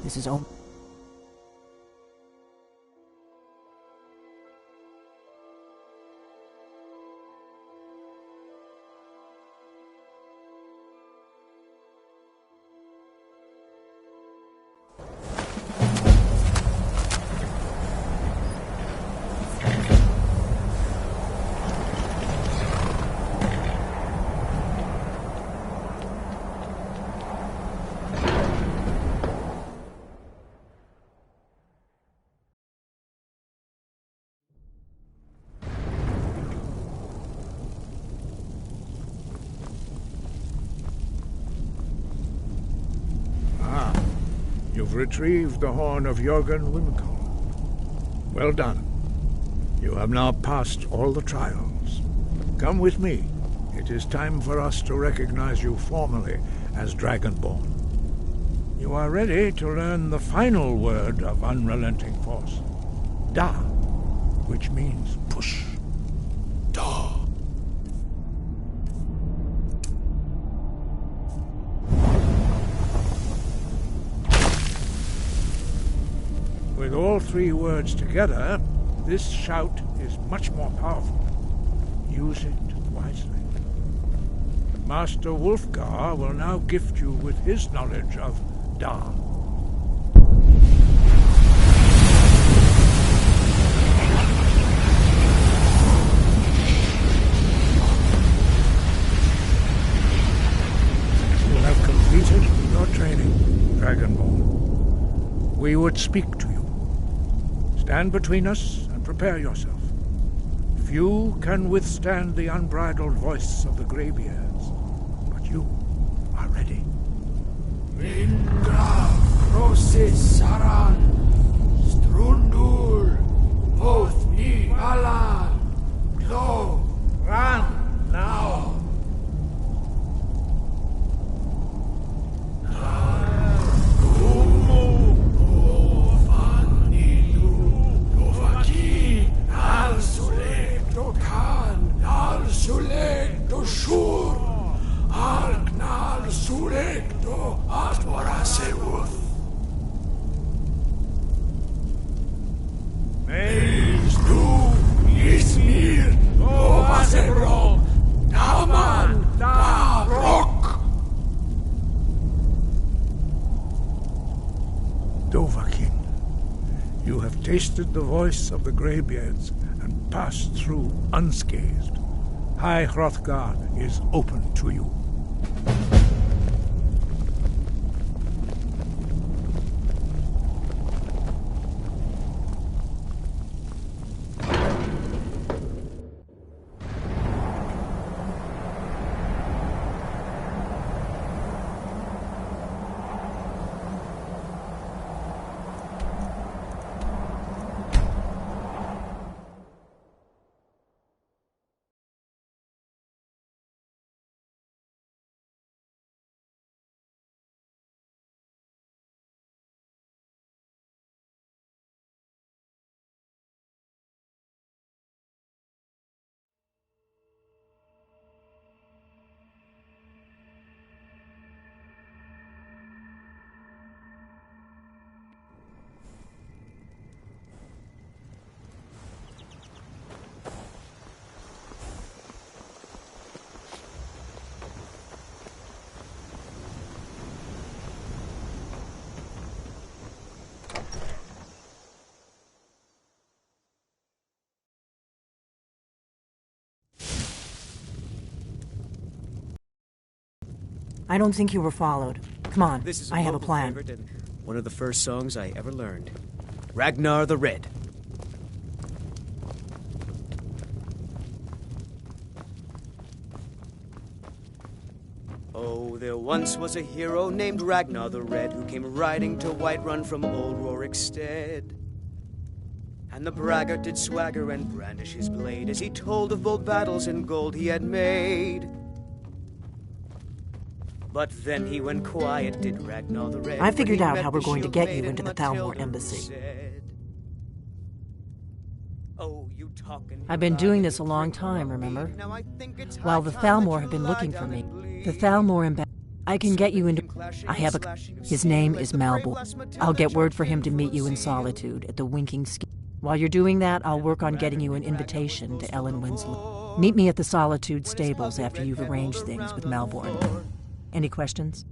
This is all. You've retrieved the horn of Jörgen Wimkel. Well done. You have now passed all the trials. Come with me. It is time for us to recognize you formally as Dragonborn. You are ready to learn the final word of unrelenting force. Da, which means push. Da. With all three words together, this shout is much more powerful. Use it wisely. Master Wulfgar will now gift you with his knowledge of Da. You have completed your training, Dragonborn. We would speak to you. Stand between us and prepare yourself. Few can withstand the unbridled voice of the Greybeards, but you are ready. Indra, Krosis, Saran, Strundur, Othni, Alan, Glo, Ran, now. Sulecto shur, Arknal sulecto atmoraseuth. Meis du Ismir, Novasebro, Daman, da Rock. Dovahkiin, you have tasted the voice of the Greybeards and passed through unscathed. High Hrothgar is open to you. I don't think you were followed. Come on, This is I have a local plan. favorite and one of the first songs I ever learned. Ragnar the Red. Oh, there once was a hero named Ragnar the Red who came riding to Whiterun from old Rorikstead. And the braggart did swagger and brandish his blade as he told of bold battles and gold he had made. But then he went quiet, did Ragnar the Red. I figured when he out met how we're the going to shield get you maiden into the Matilda, Thalmor embassy. said, "Oh, you talking I've been about doing it, this a you long drink time, along remember? me. Now I think it's While high the time that Thalmor you have been lie looking down for me. and bleed." The Thalmor I can get you into... Clashing I have and a... slashing of His steel name as is the brave Malborn. lass Matilda I'll get word for him jumped to in meet full you in seal. Solitude at the Winking Ski. While you're doing that, I'll work on getting you an invitation to Ellen Winslow. Meet me at the Solitude stables after you've arranged things with Malborn. Any questions?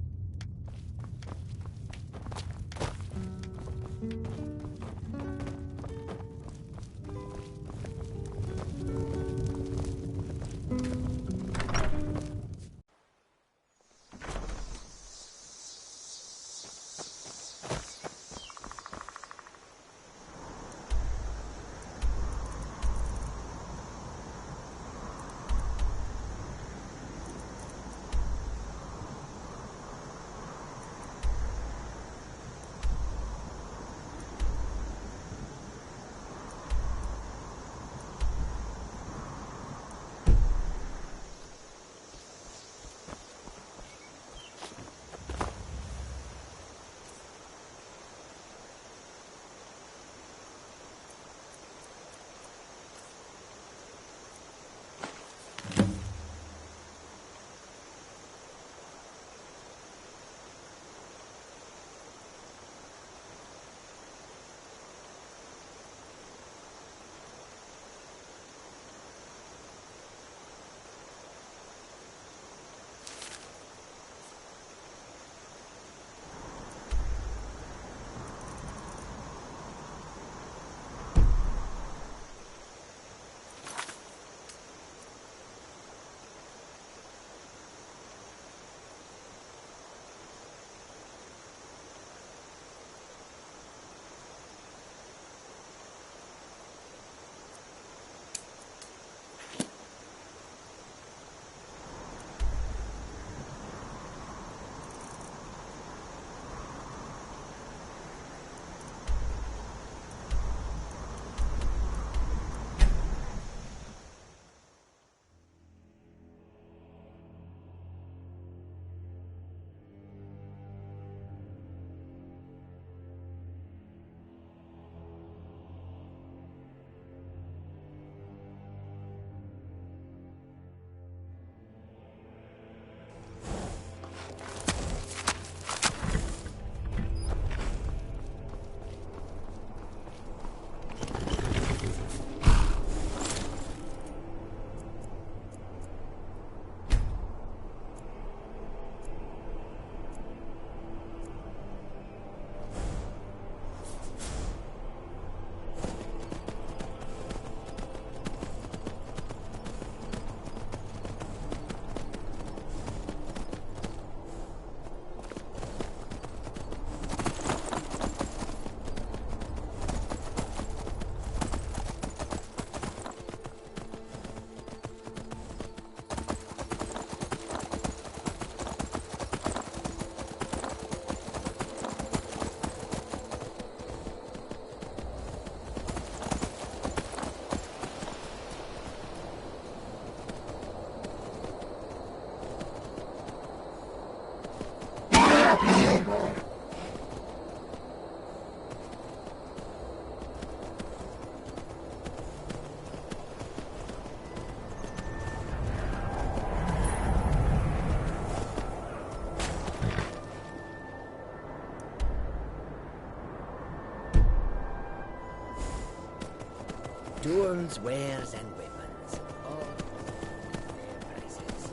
Tools, wares, and weapons. All fair prices.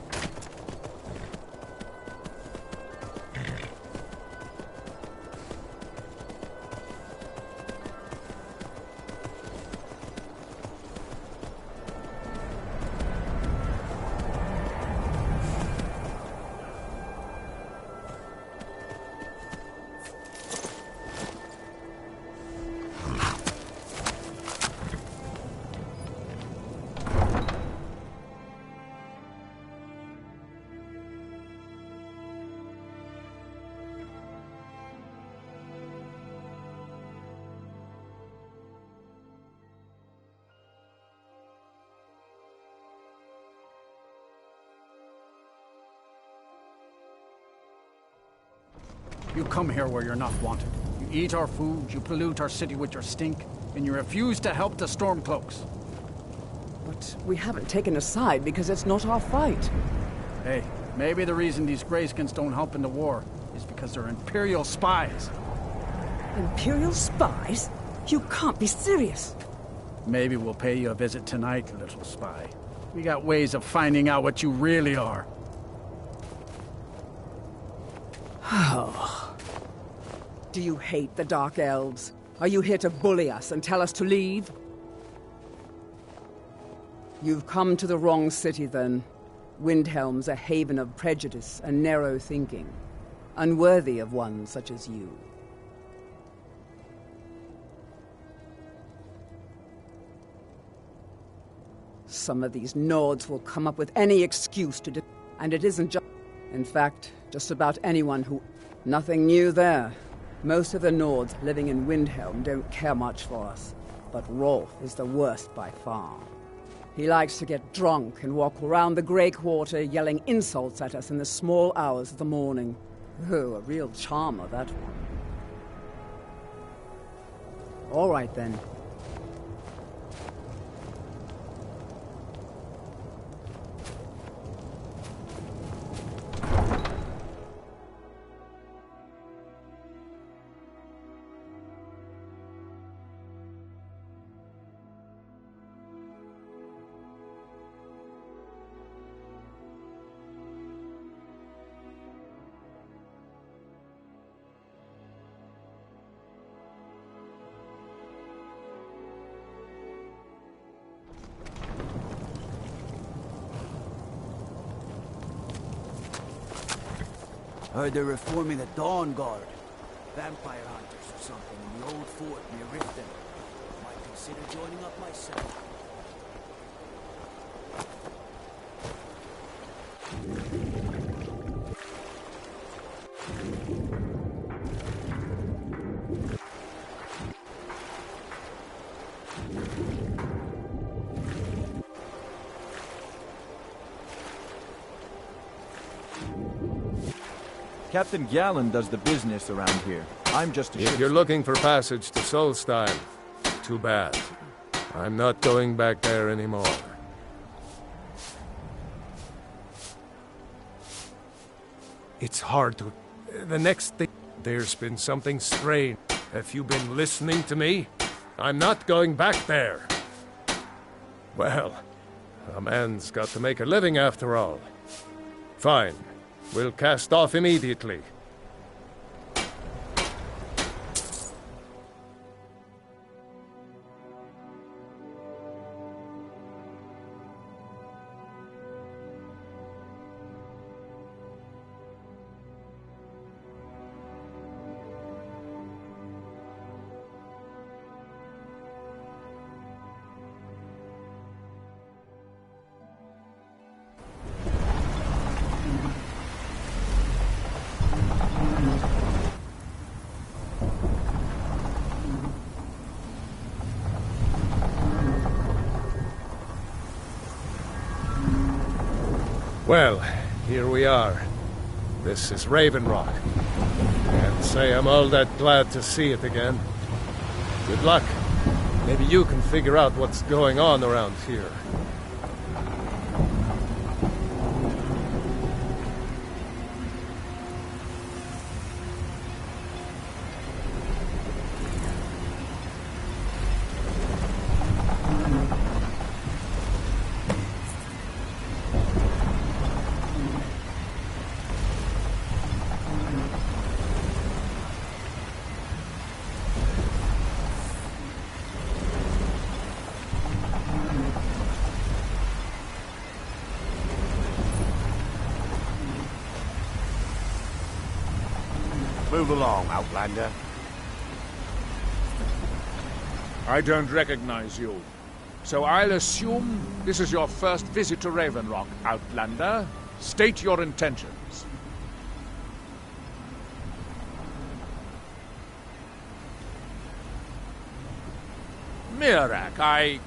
You come here where you're not wanted. You eat our food, you pollute our city with your stink, and you refuse to help the Stormcloaks. But we haven't taken a side because it's not our fight. Hey, maybe the reason these Greyskins don't help in the war is because they're Imperial spies. Imperial spies? You can't be serious. Maybe we'll pay you a visit tonight, little spy. We got ways of finding out what you really are. Oh. Do you hate the Dark Elves? Are you here to bully us and tell us to leave? You've come to the wrong city, then. Windhelm's a haven of prejudice and narrow thinking, unworthy of one such as you. Some of these Nords will come up with any excuse to and it isn't just... In fact, just about anyone who... Nothing new there. Most of the Nords living in Windhelm don't care much for us, but Rolf is the worst by far. He likes to get drunk and walk around the Grey Quarter yelling insults at us in the small hours of the morning. Oh, a real charmer, that one. All right, then. Heard they're reforming the Dawn Guard. Vampire hunters or something in the old fort near Riften. Might consider joining up myself. Captain Gallen does the business around here. I'm just a If you're looking for passage to Solstein, too bad. I'm not going back there anymore. It's hard to... The next thing... There's been something strange. Have you been listening to me? I'm not going back there. Well, a man's got to make a living after all. Fine. We'll cast off immediately. Well, here we are. This is Raven Rock. Can't say I'm all that glad to see it again. Good luck. Maybe you can figure out what's going on around here. Move along, Outlander. I don't recognize you. So I'll assume this is your first visit to Raven Rock, Outlander. State your intentions. Mirak,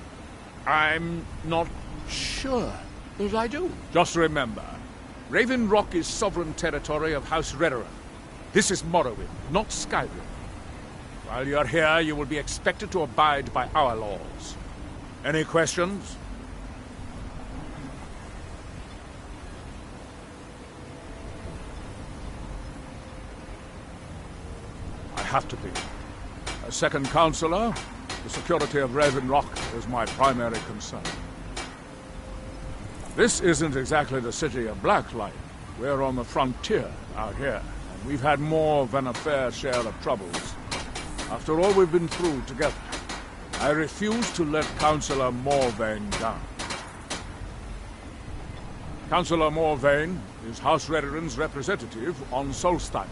I'm not sure that I do. Just remember, Raven Rock is sovereign territory of House Redoran. This is Morrowind, not Skyrim. While you're here, you will be expected to abide by our laws. Any questions? I have to be. As second counselor, the security of Raven Rock is my primary concern. This isn't exactly the city of Blacklight. We're on the frontier out here, and we've had more than a fair share of troubles. After all we've been through together, I refuse to let Councillor Morvain down. Councillor Morvain is House Redoran's representative on Solstein.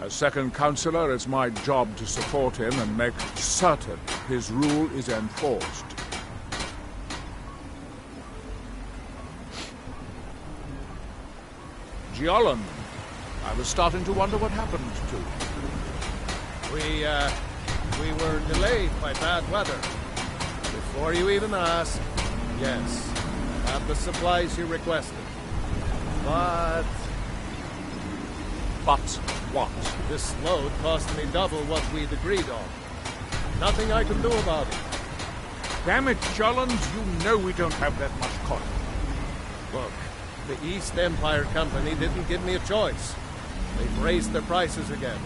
As second councillor, it's my job to support him and make certain his rule is enforced. Giolan, I was starting to wonder what happened to. We were delayed by bad weather. Before you even ask, yes, I have the supplies you requested. But what? This load cost me double what we'd agreed on. Nothing I can do about it. Damn it, Jolland, you know we don't have that much cotton. Look, the East Empire Company didn't give me a choice. They've raised their prices again,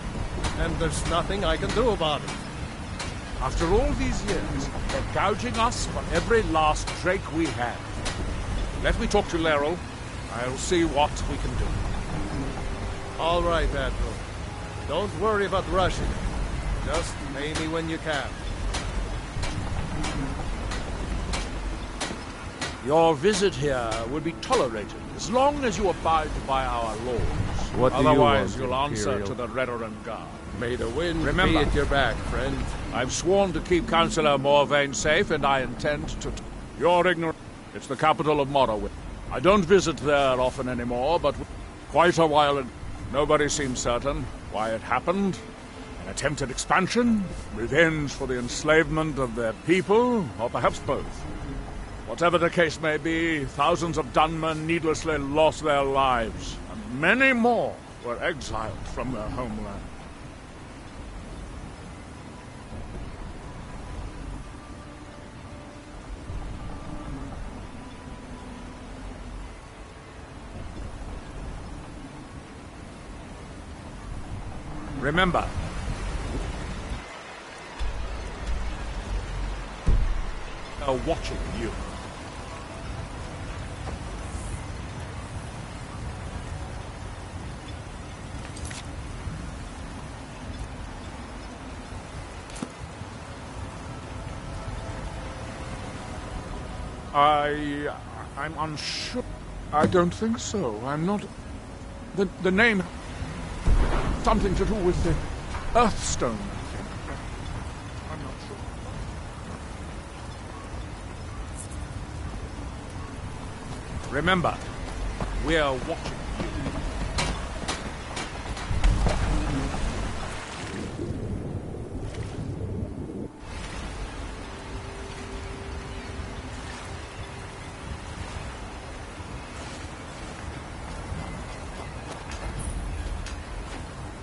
and there's nothing I can do about it. After all these years, they're gouging us for every last drake we have. Let me talk to Laeral. I'll see what we can do. All right, Admiral. Don't worry about rushing. Just pay me when you can. Your visit here will be tolerated as long as you abide by our laws. What do you Otherwise, want, you'll answer Imperial? to the Redoran Guard. May the wind Remember, be at your back, friend. I've sworn to keep Councillor Morvain safe, and I intend to... You're ignorant. It's the capital of Morrowind. I don't visit there often anymore, but quite a while ago. Nobody seems certain why it happened. An attempted expansion, revenge for the enslavement of their people, or perhaps both. Whatever the case may be, thousands of Dunmen needlessly lost their lives, and many more were exiled from their homeland. Remember, are watching you. I'm unsure. I don't think so. I'm not... The name... Something to do with the Earthstone, I think. I'm not sure. Remember, we are watching you.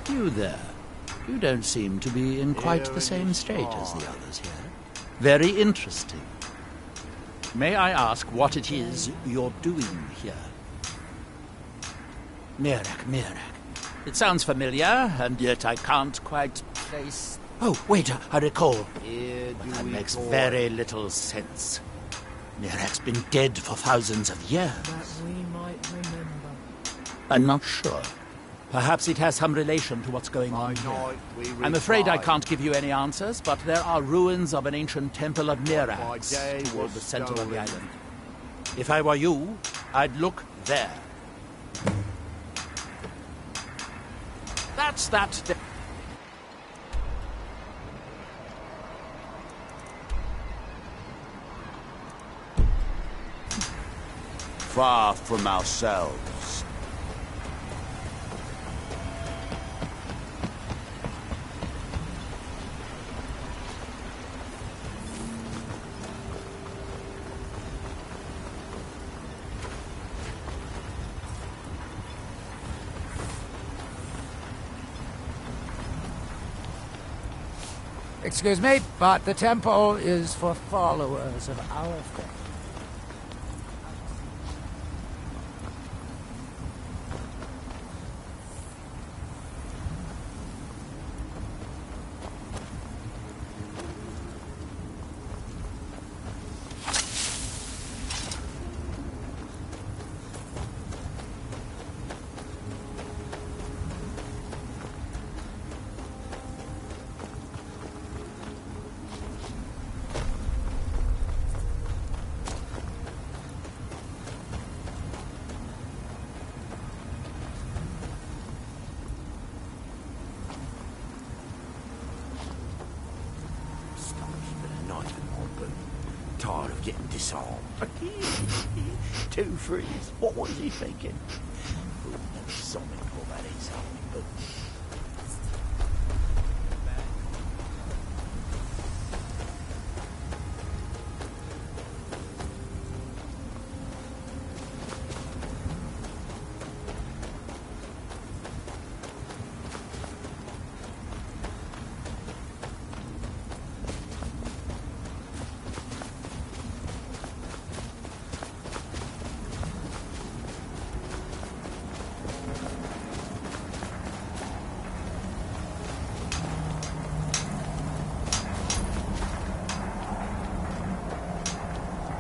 You there. You don't seem to be in quite the same state as the others here. Very interesting. May I ask what it is you're doing here? Mirak. It sounds familiar, and yet I can't quite place... Oh, wait, I recall. But that makes very little sense. Mirak's been dead for thousands of years. That we might remember. I'm not sure. Perhaps it has some relation to what's going on here. I'm afraid I can't give you any answers, but there are ruins of an ancient temple of Mirax toward the center of the island. If I were you, I'd look there. That's that... Far from ourselves. Excuse me, but the temple is for followers of our faith. Tired of getting disarmed. Two freeze. What was he thinking? Who knows something about his own, but...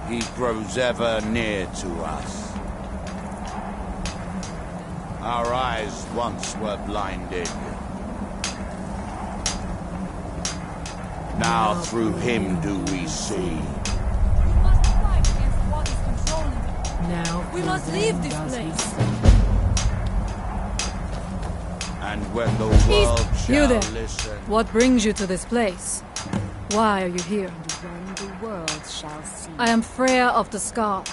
He grows ever near to us. Our eyes once were blinded. Now through him do we see. We must fight against what is controlling them. Now we must leave this place. And when the world shall You there. listen... What brings you to this place? Why are you here? When the world shall see. I am Freya of the Scar.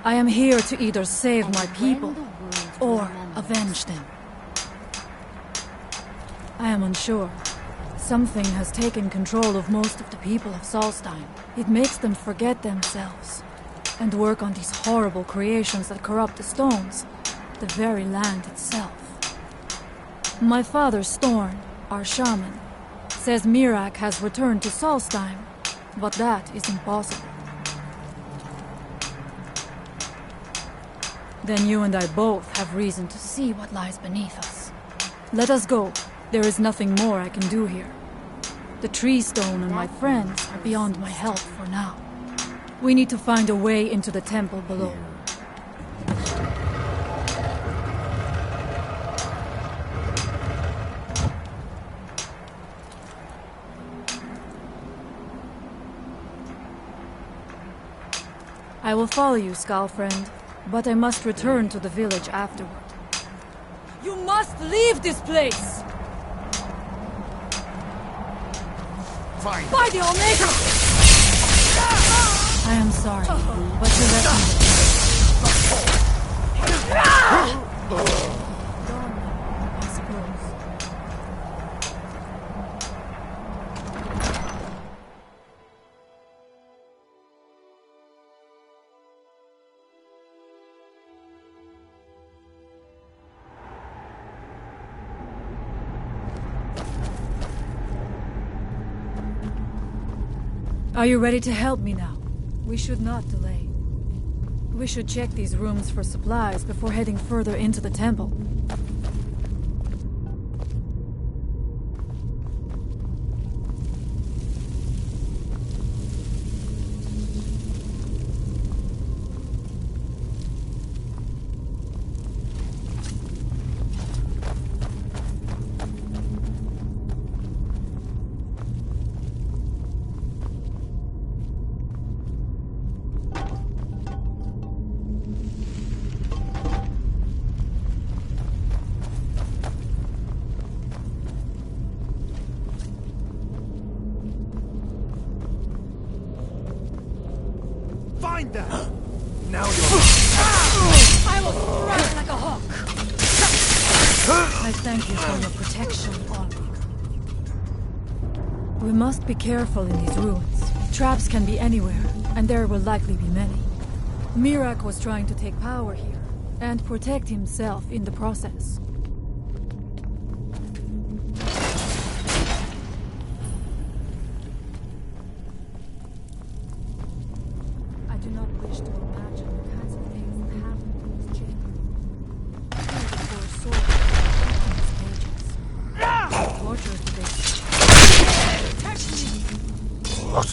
I am here to either save my people or avenge them. I am unsure. Something has taken control of most of the people of Solstein. It makes them forget themselves and work on these horrible creations that corrupt the stones, the very land itself. My father, Storn, our shaman, says Mirak has returned to Solstein, but that is impossible. Then you and I both have reason to see what lies beneath us. Let us go. There is nothing more I can do here. The tree stone and my friends are beyond my help for now. We need to find a way into the temple below. I will follow you, Skull friend, but I must return to the village afterward. You must leave this place! Fine. By the Omega! I am sorry, but you let me go. I suppose. Are you ready to help me now? We should not delay. We should check these rooms for supplies before heading further into the temple. Find them! Now I will strike like a hawk! I thank you for your protection, Olmec. We must be careful in these ruins. Traps can be anywhere, and there will likely be many. Mirak was trying to take power here, and protect himself in the process. tortures did they... What?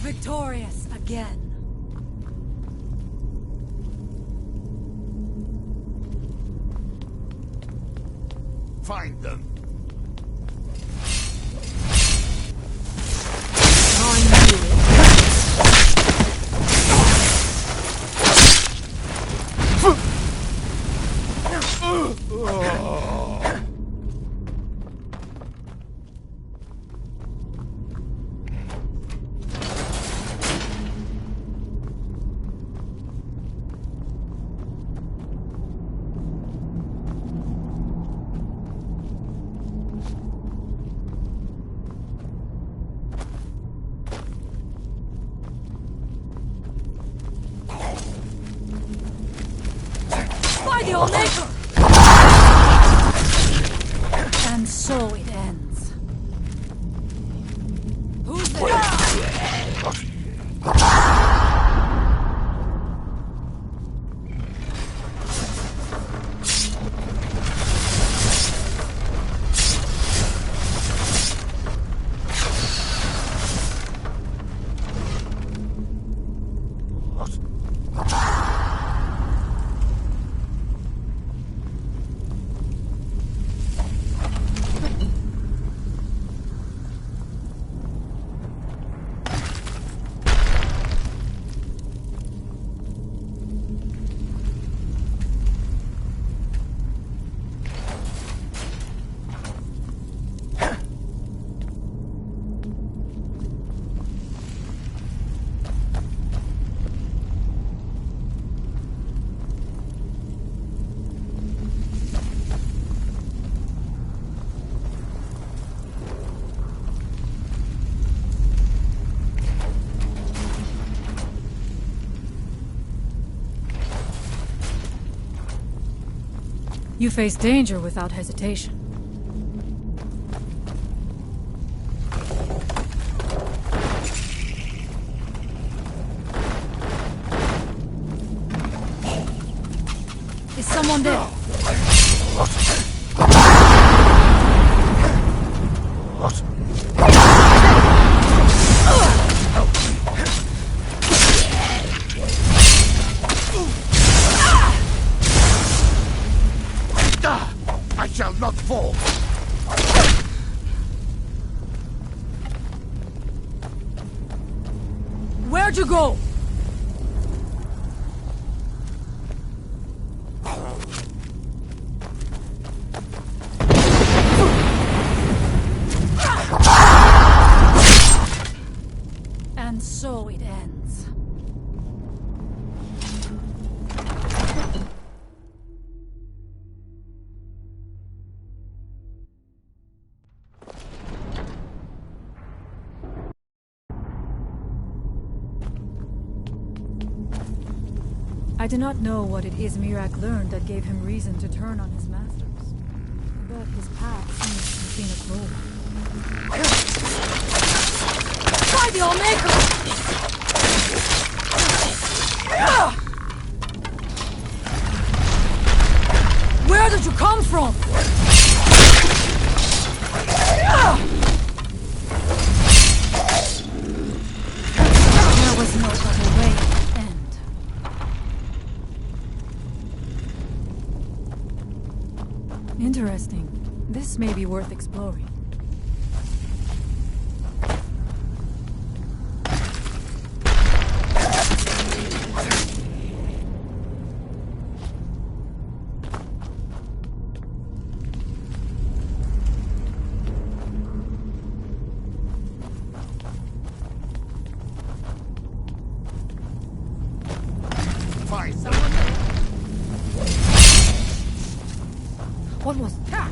Victorious again. Find them. By the Old Maker! And so it ends. Who's there? You face danger without hesitation. Is someone there? What? I shall not fall. Where'd you go? And so it ends. I do not know what it is Mirak learned that gave him reason to turn on his masters, but his path seems to have been a cruel one. By the Old Maker! Where did you come from? There was no other way. Interesting. This may be worth exploring. Find someone. What was that?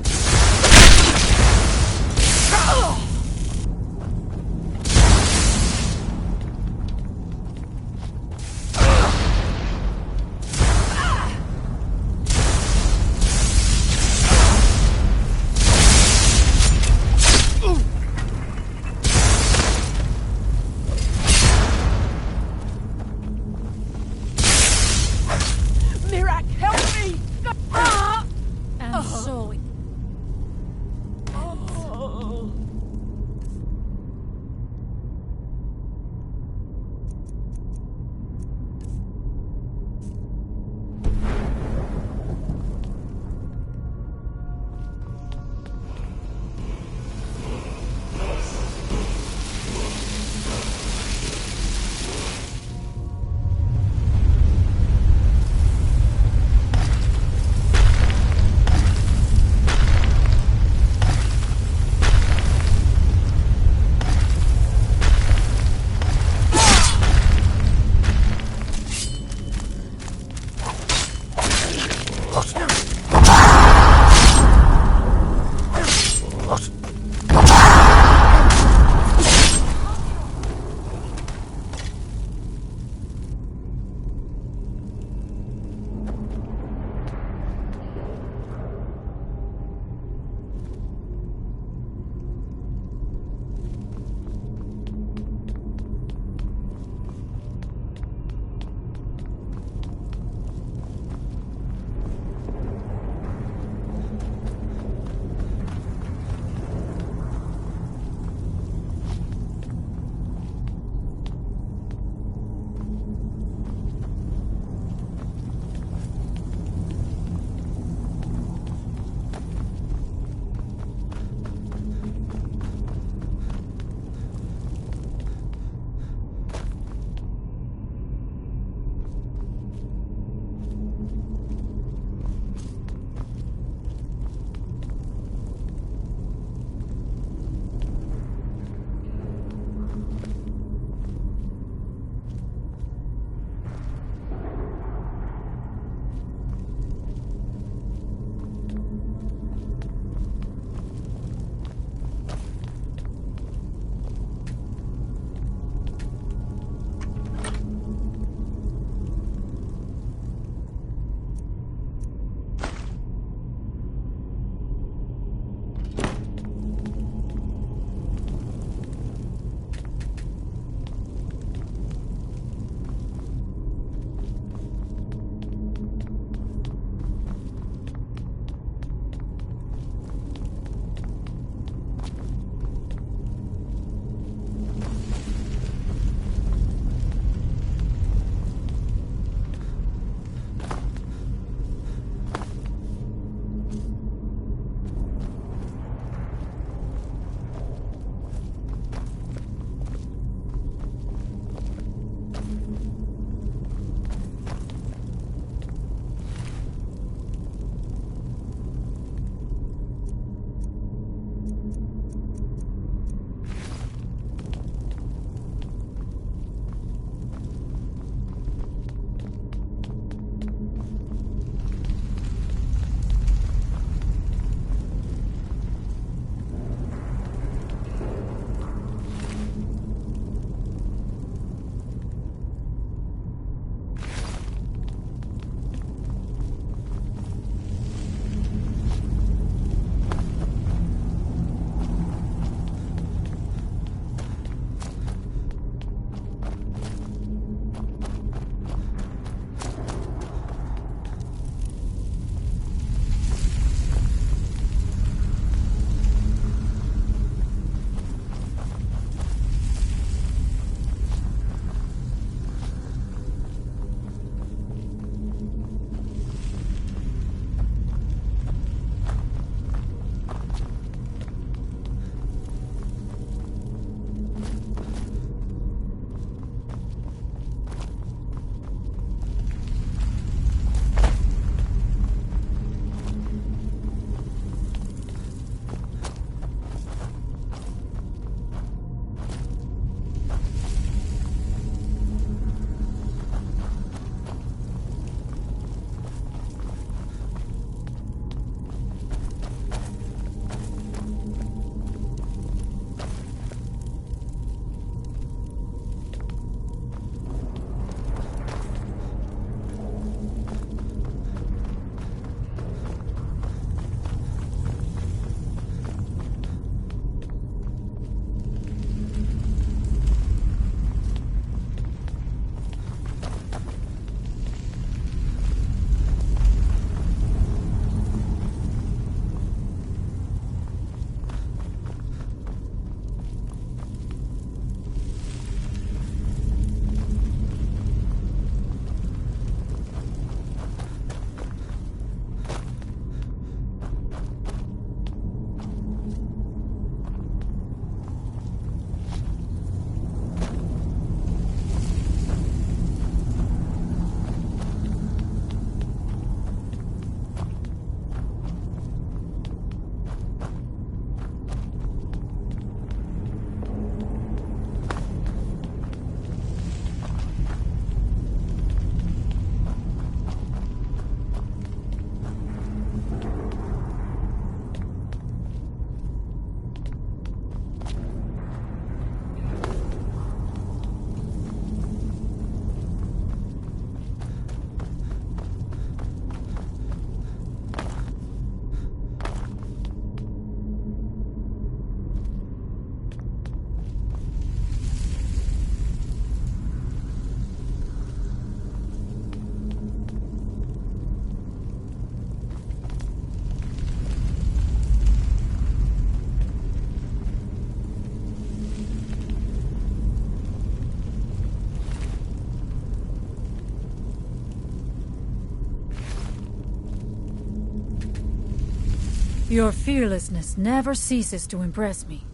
Your fearlessness never ceases to impress me.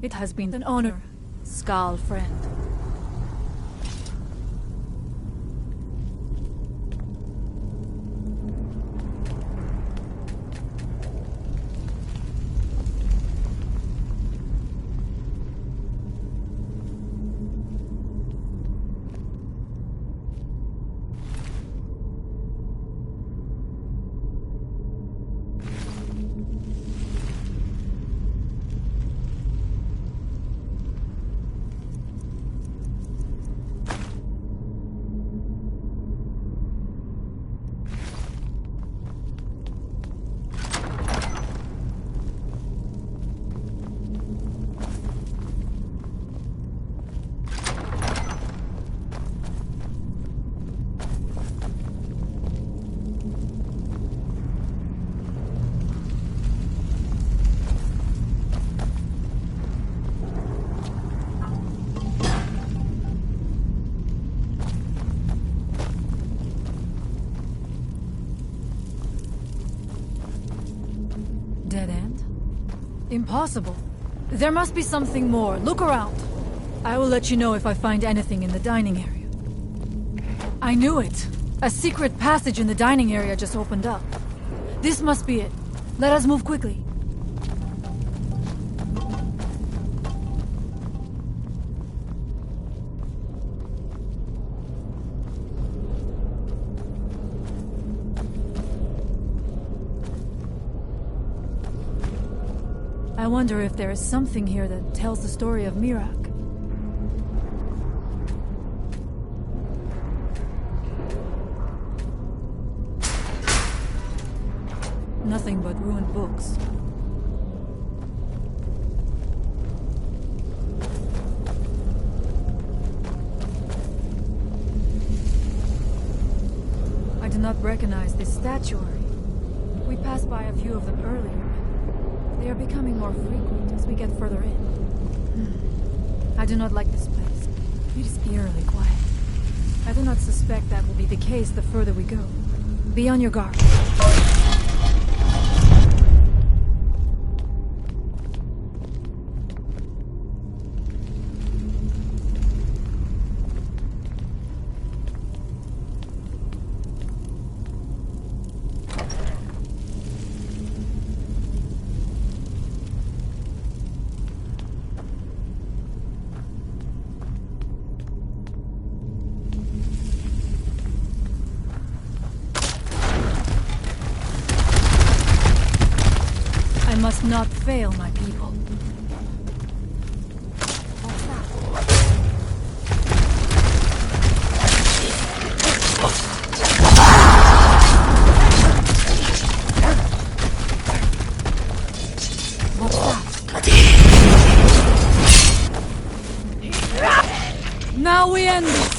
It has been an honor, Skal friend. Dead end? Impossible. There must be something more. Look around. I will let you know if I find anything in the dining area. I knew it. A secret passage in the dining area just opened up. This must be it. Let us move quickly. I wonder if there is something here that tells the story of Mirak. Nothing but ruined books. I do not recognize this statuary. We passed by a few of them earlier. They are becoming more frequent as we get further in. I do not like this place. It is eerily quiet. I do not suspect that will be the case the further we go. Be on your guard. I must not fail my people. What's that? Now we end it!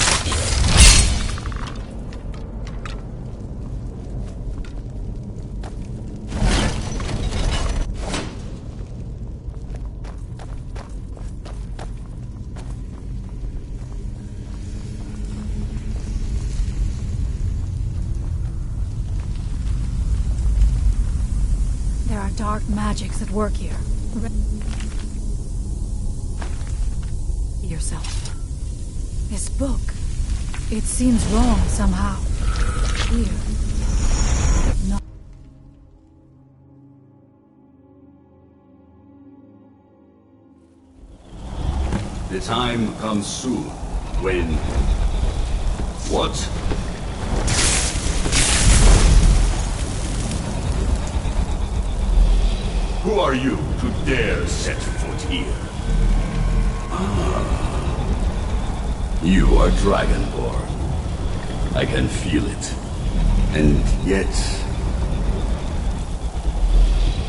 There are dark magics at work here. Yourself. This book. It seems wrong somehow. Here. No. The time comes soon when... What? Who are you to dare set foot here? You are Dragonborn. I can feel it. And yet...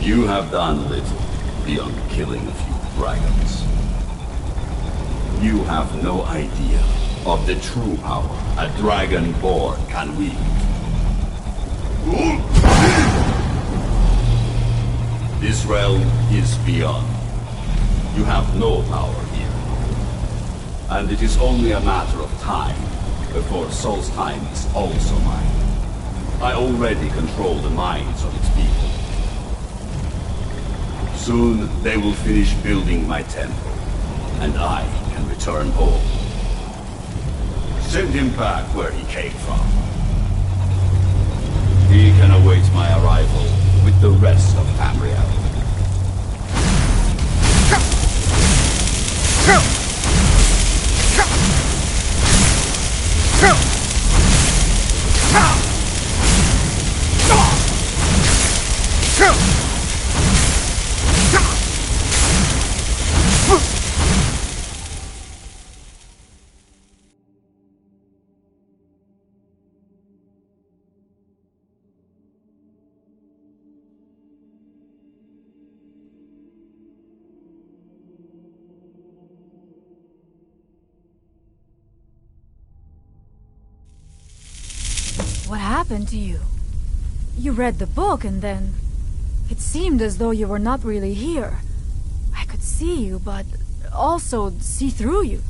you have done little beyond killing a few dragons. You have no idea of the true power a Dragonborn can wield. This realm is beyond. You have no power here. And it is only a matter of time before Solstheim is also mine. I already control the minds of its people. Soon they will finish building my temple, and I can return home. Send him back where he came from. He can await my arrival with the rest of Tamriel. What happened to you? You read the book and then... It seemed as though you were not really here. I could see you, but also see through you.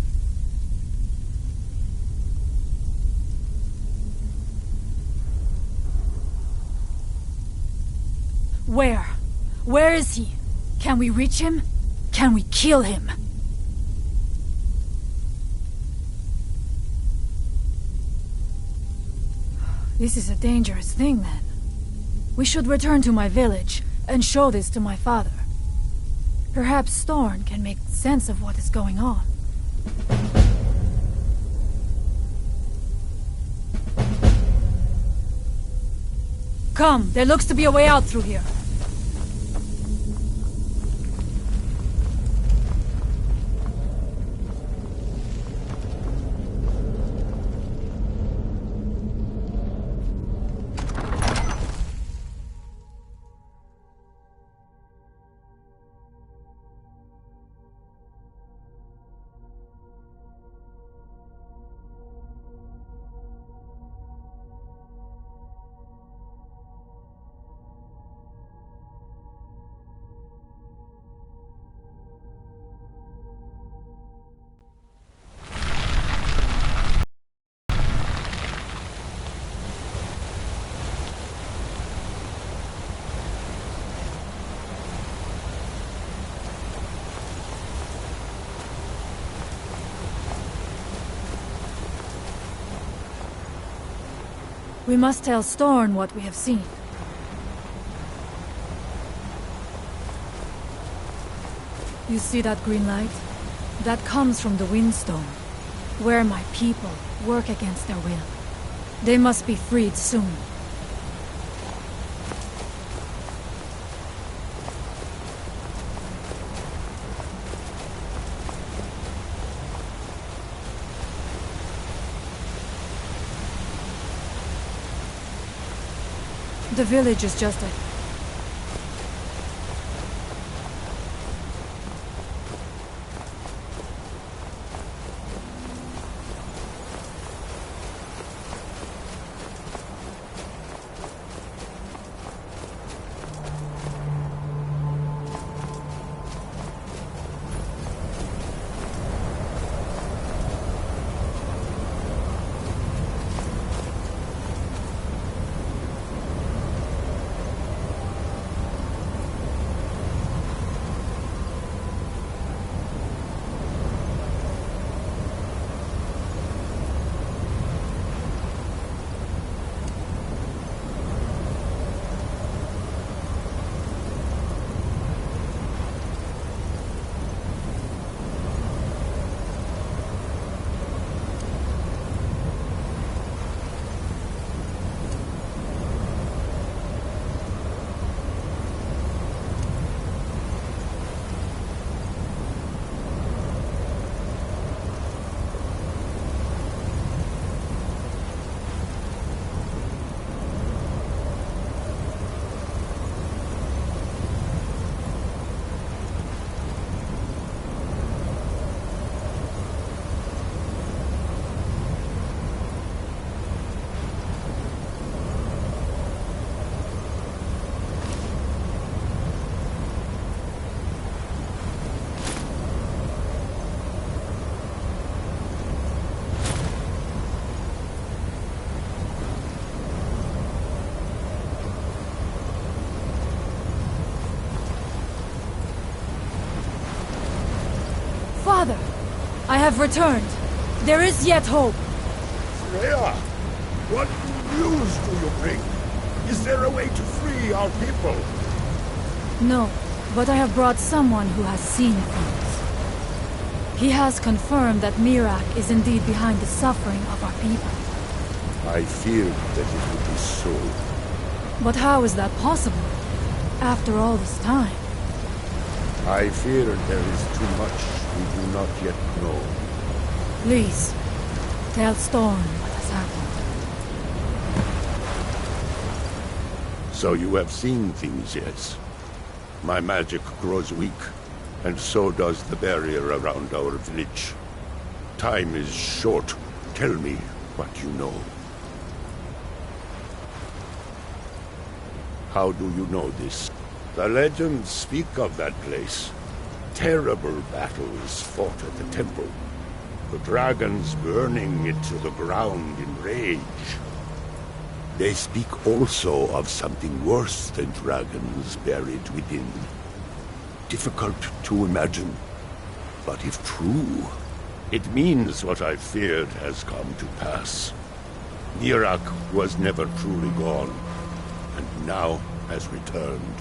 Where? Where is he? Can we reach him? Can we kill him? This is a dangerous thing, then. We should return to my village and show this to my father. Perhaps Storn can make sense of what is going on. Come, there looks to be a way out through here. We must tell Storn what we have seen. You see that green light? That comes from the Windstone, where my people work against their will. They must be freed soon. The village is just a... Father, I have returned. There is yet hope. Freya, what news do you bring? Is there a way to free our people? No, but I have brought someone who has seen things. He has confirmed that Mirak is indeed behind the suffering of our people. I feared that it would be so. But how is that possible? After all this time? I fear there is too much we do not yet know. Please, tell Storm what has happened. So you have seen things, yes? My magic grows weak, and so does the barrier around our village. Time is short. Tell me what you know. How do you know this? The legends speak of that place. Terrible battles fought at the temple. The dragons burning it to the ground in rage. They speak also of something worse than dragons buried within. Difficult to imagine, but if true, it means what I feared has come to pass. Mirak was never truly gone, and now has returned.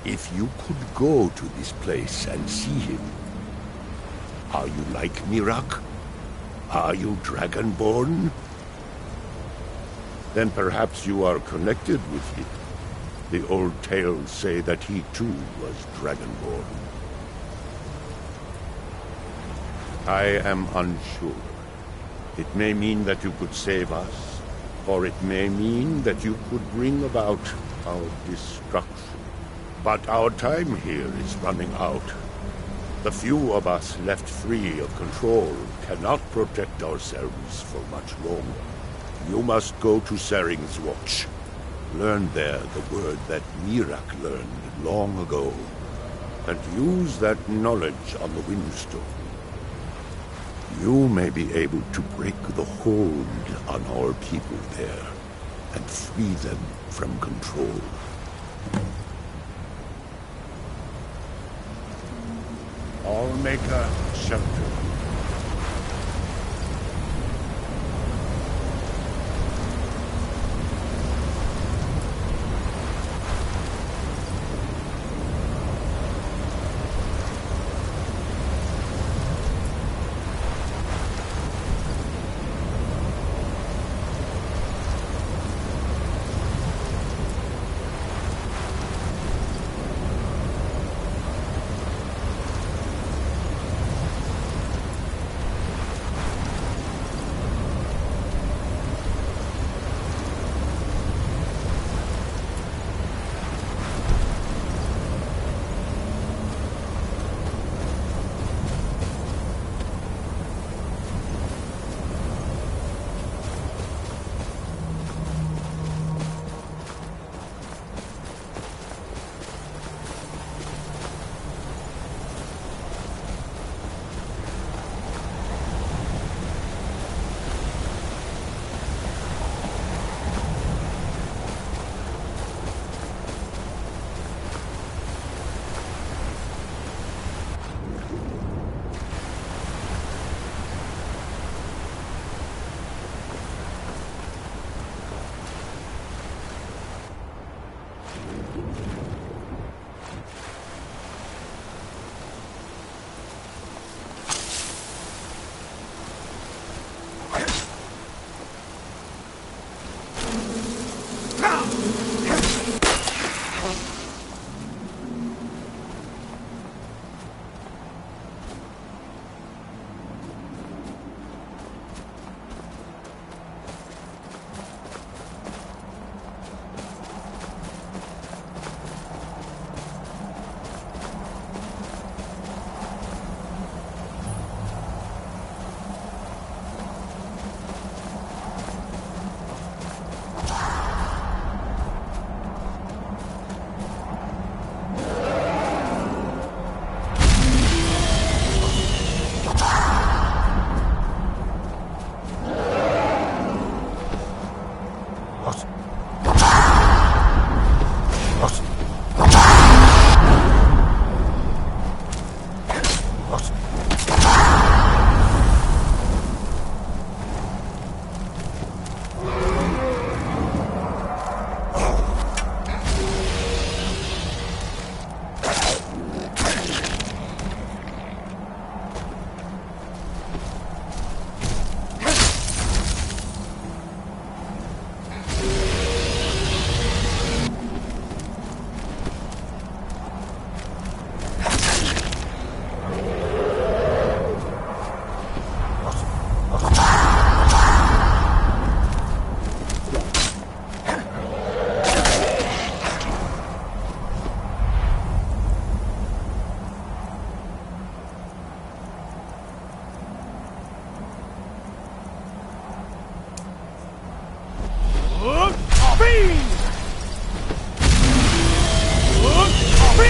If you could go to this place and see him, are you like Mirak? Are you Dragonborn? Then perhaps you are connected with him. The old tales say that he too was Dragonborn. I am unsure. It may mean that you could save us, or it may mean that you could bring about our destruction. But our time here is running out. The few of us left free of control cannot protect ourselves for much longer. You must go to Saring's Watch. Learn there the word that Mirak learned long ago, and use that knowledge on the Windstone. You may be able to break the hold on our people there, and free them from control. I'll make a shelter.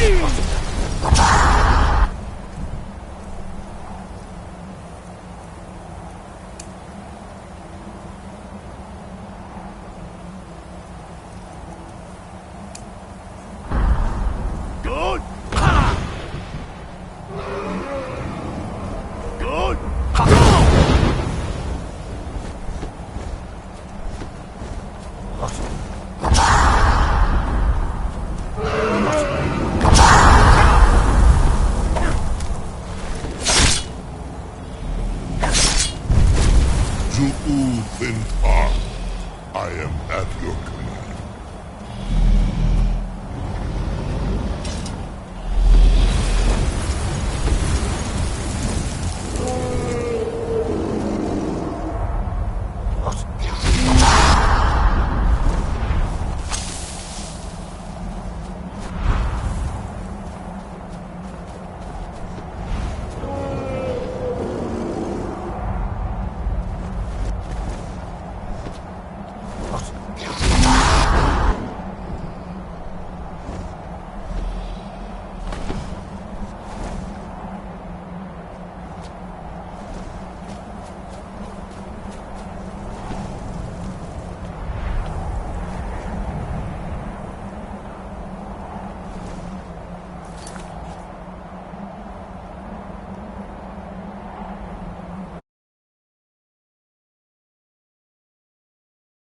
What?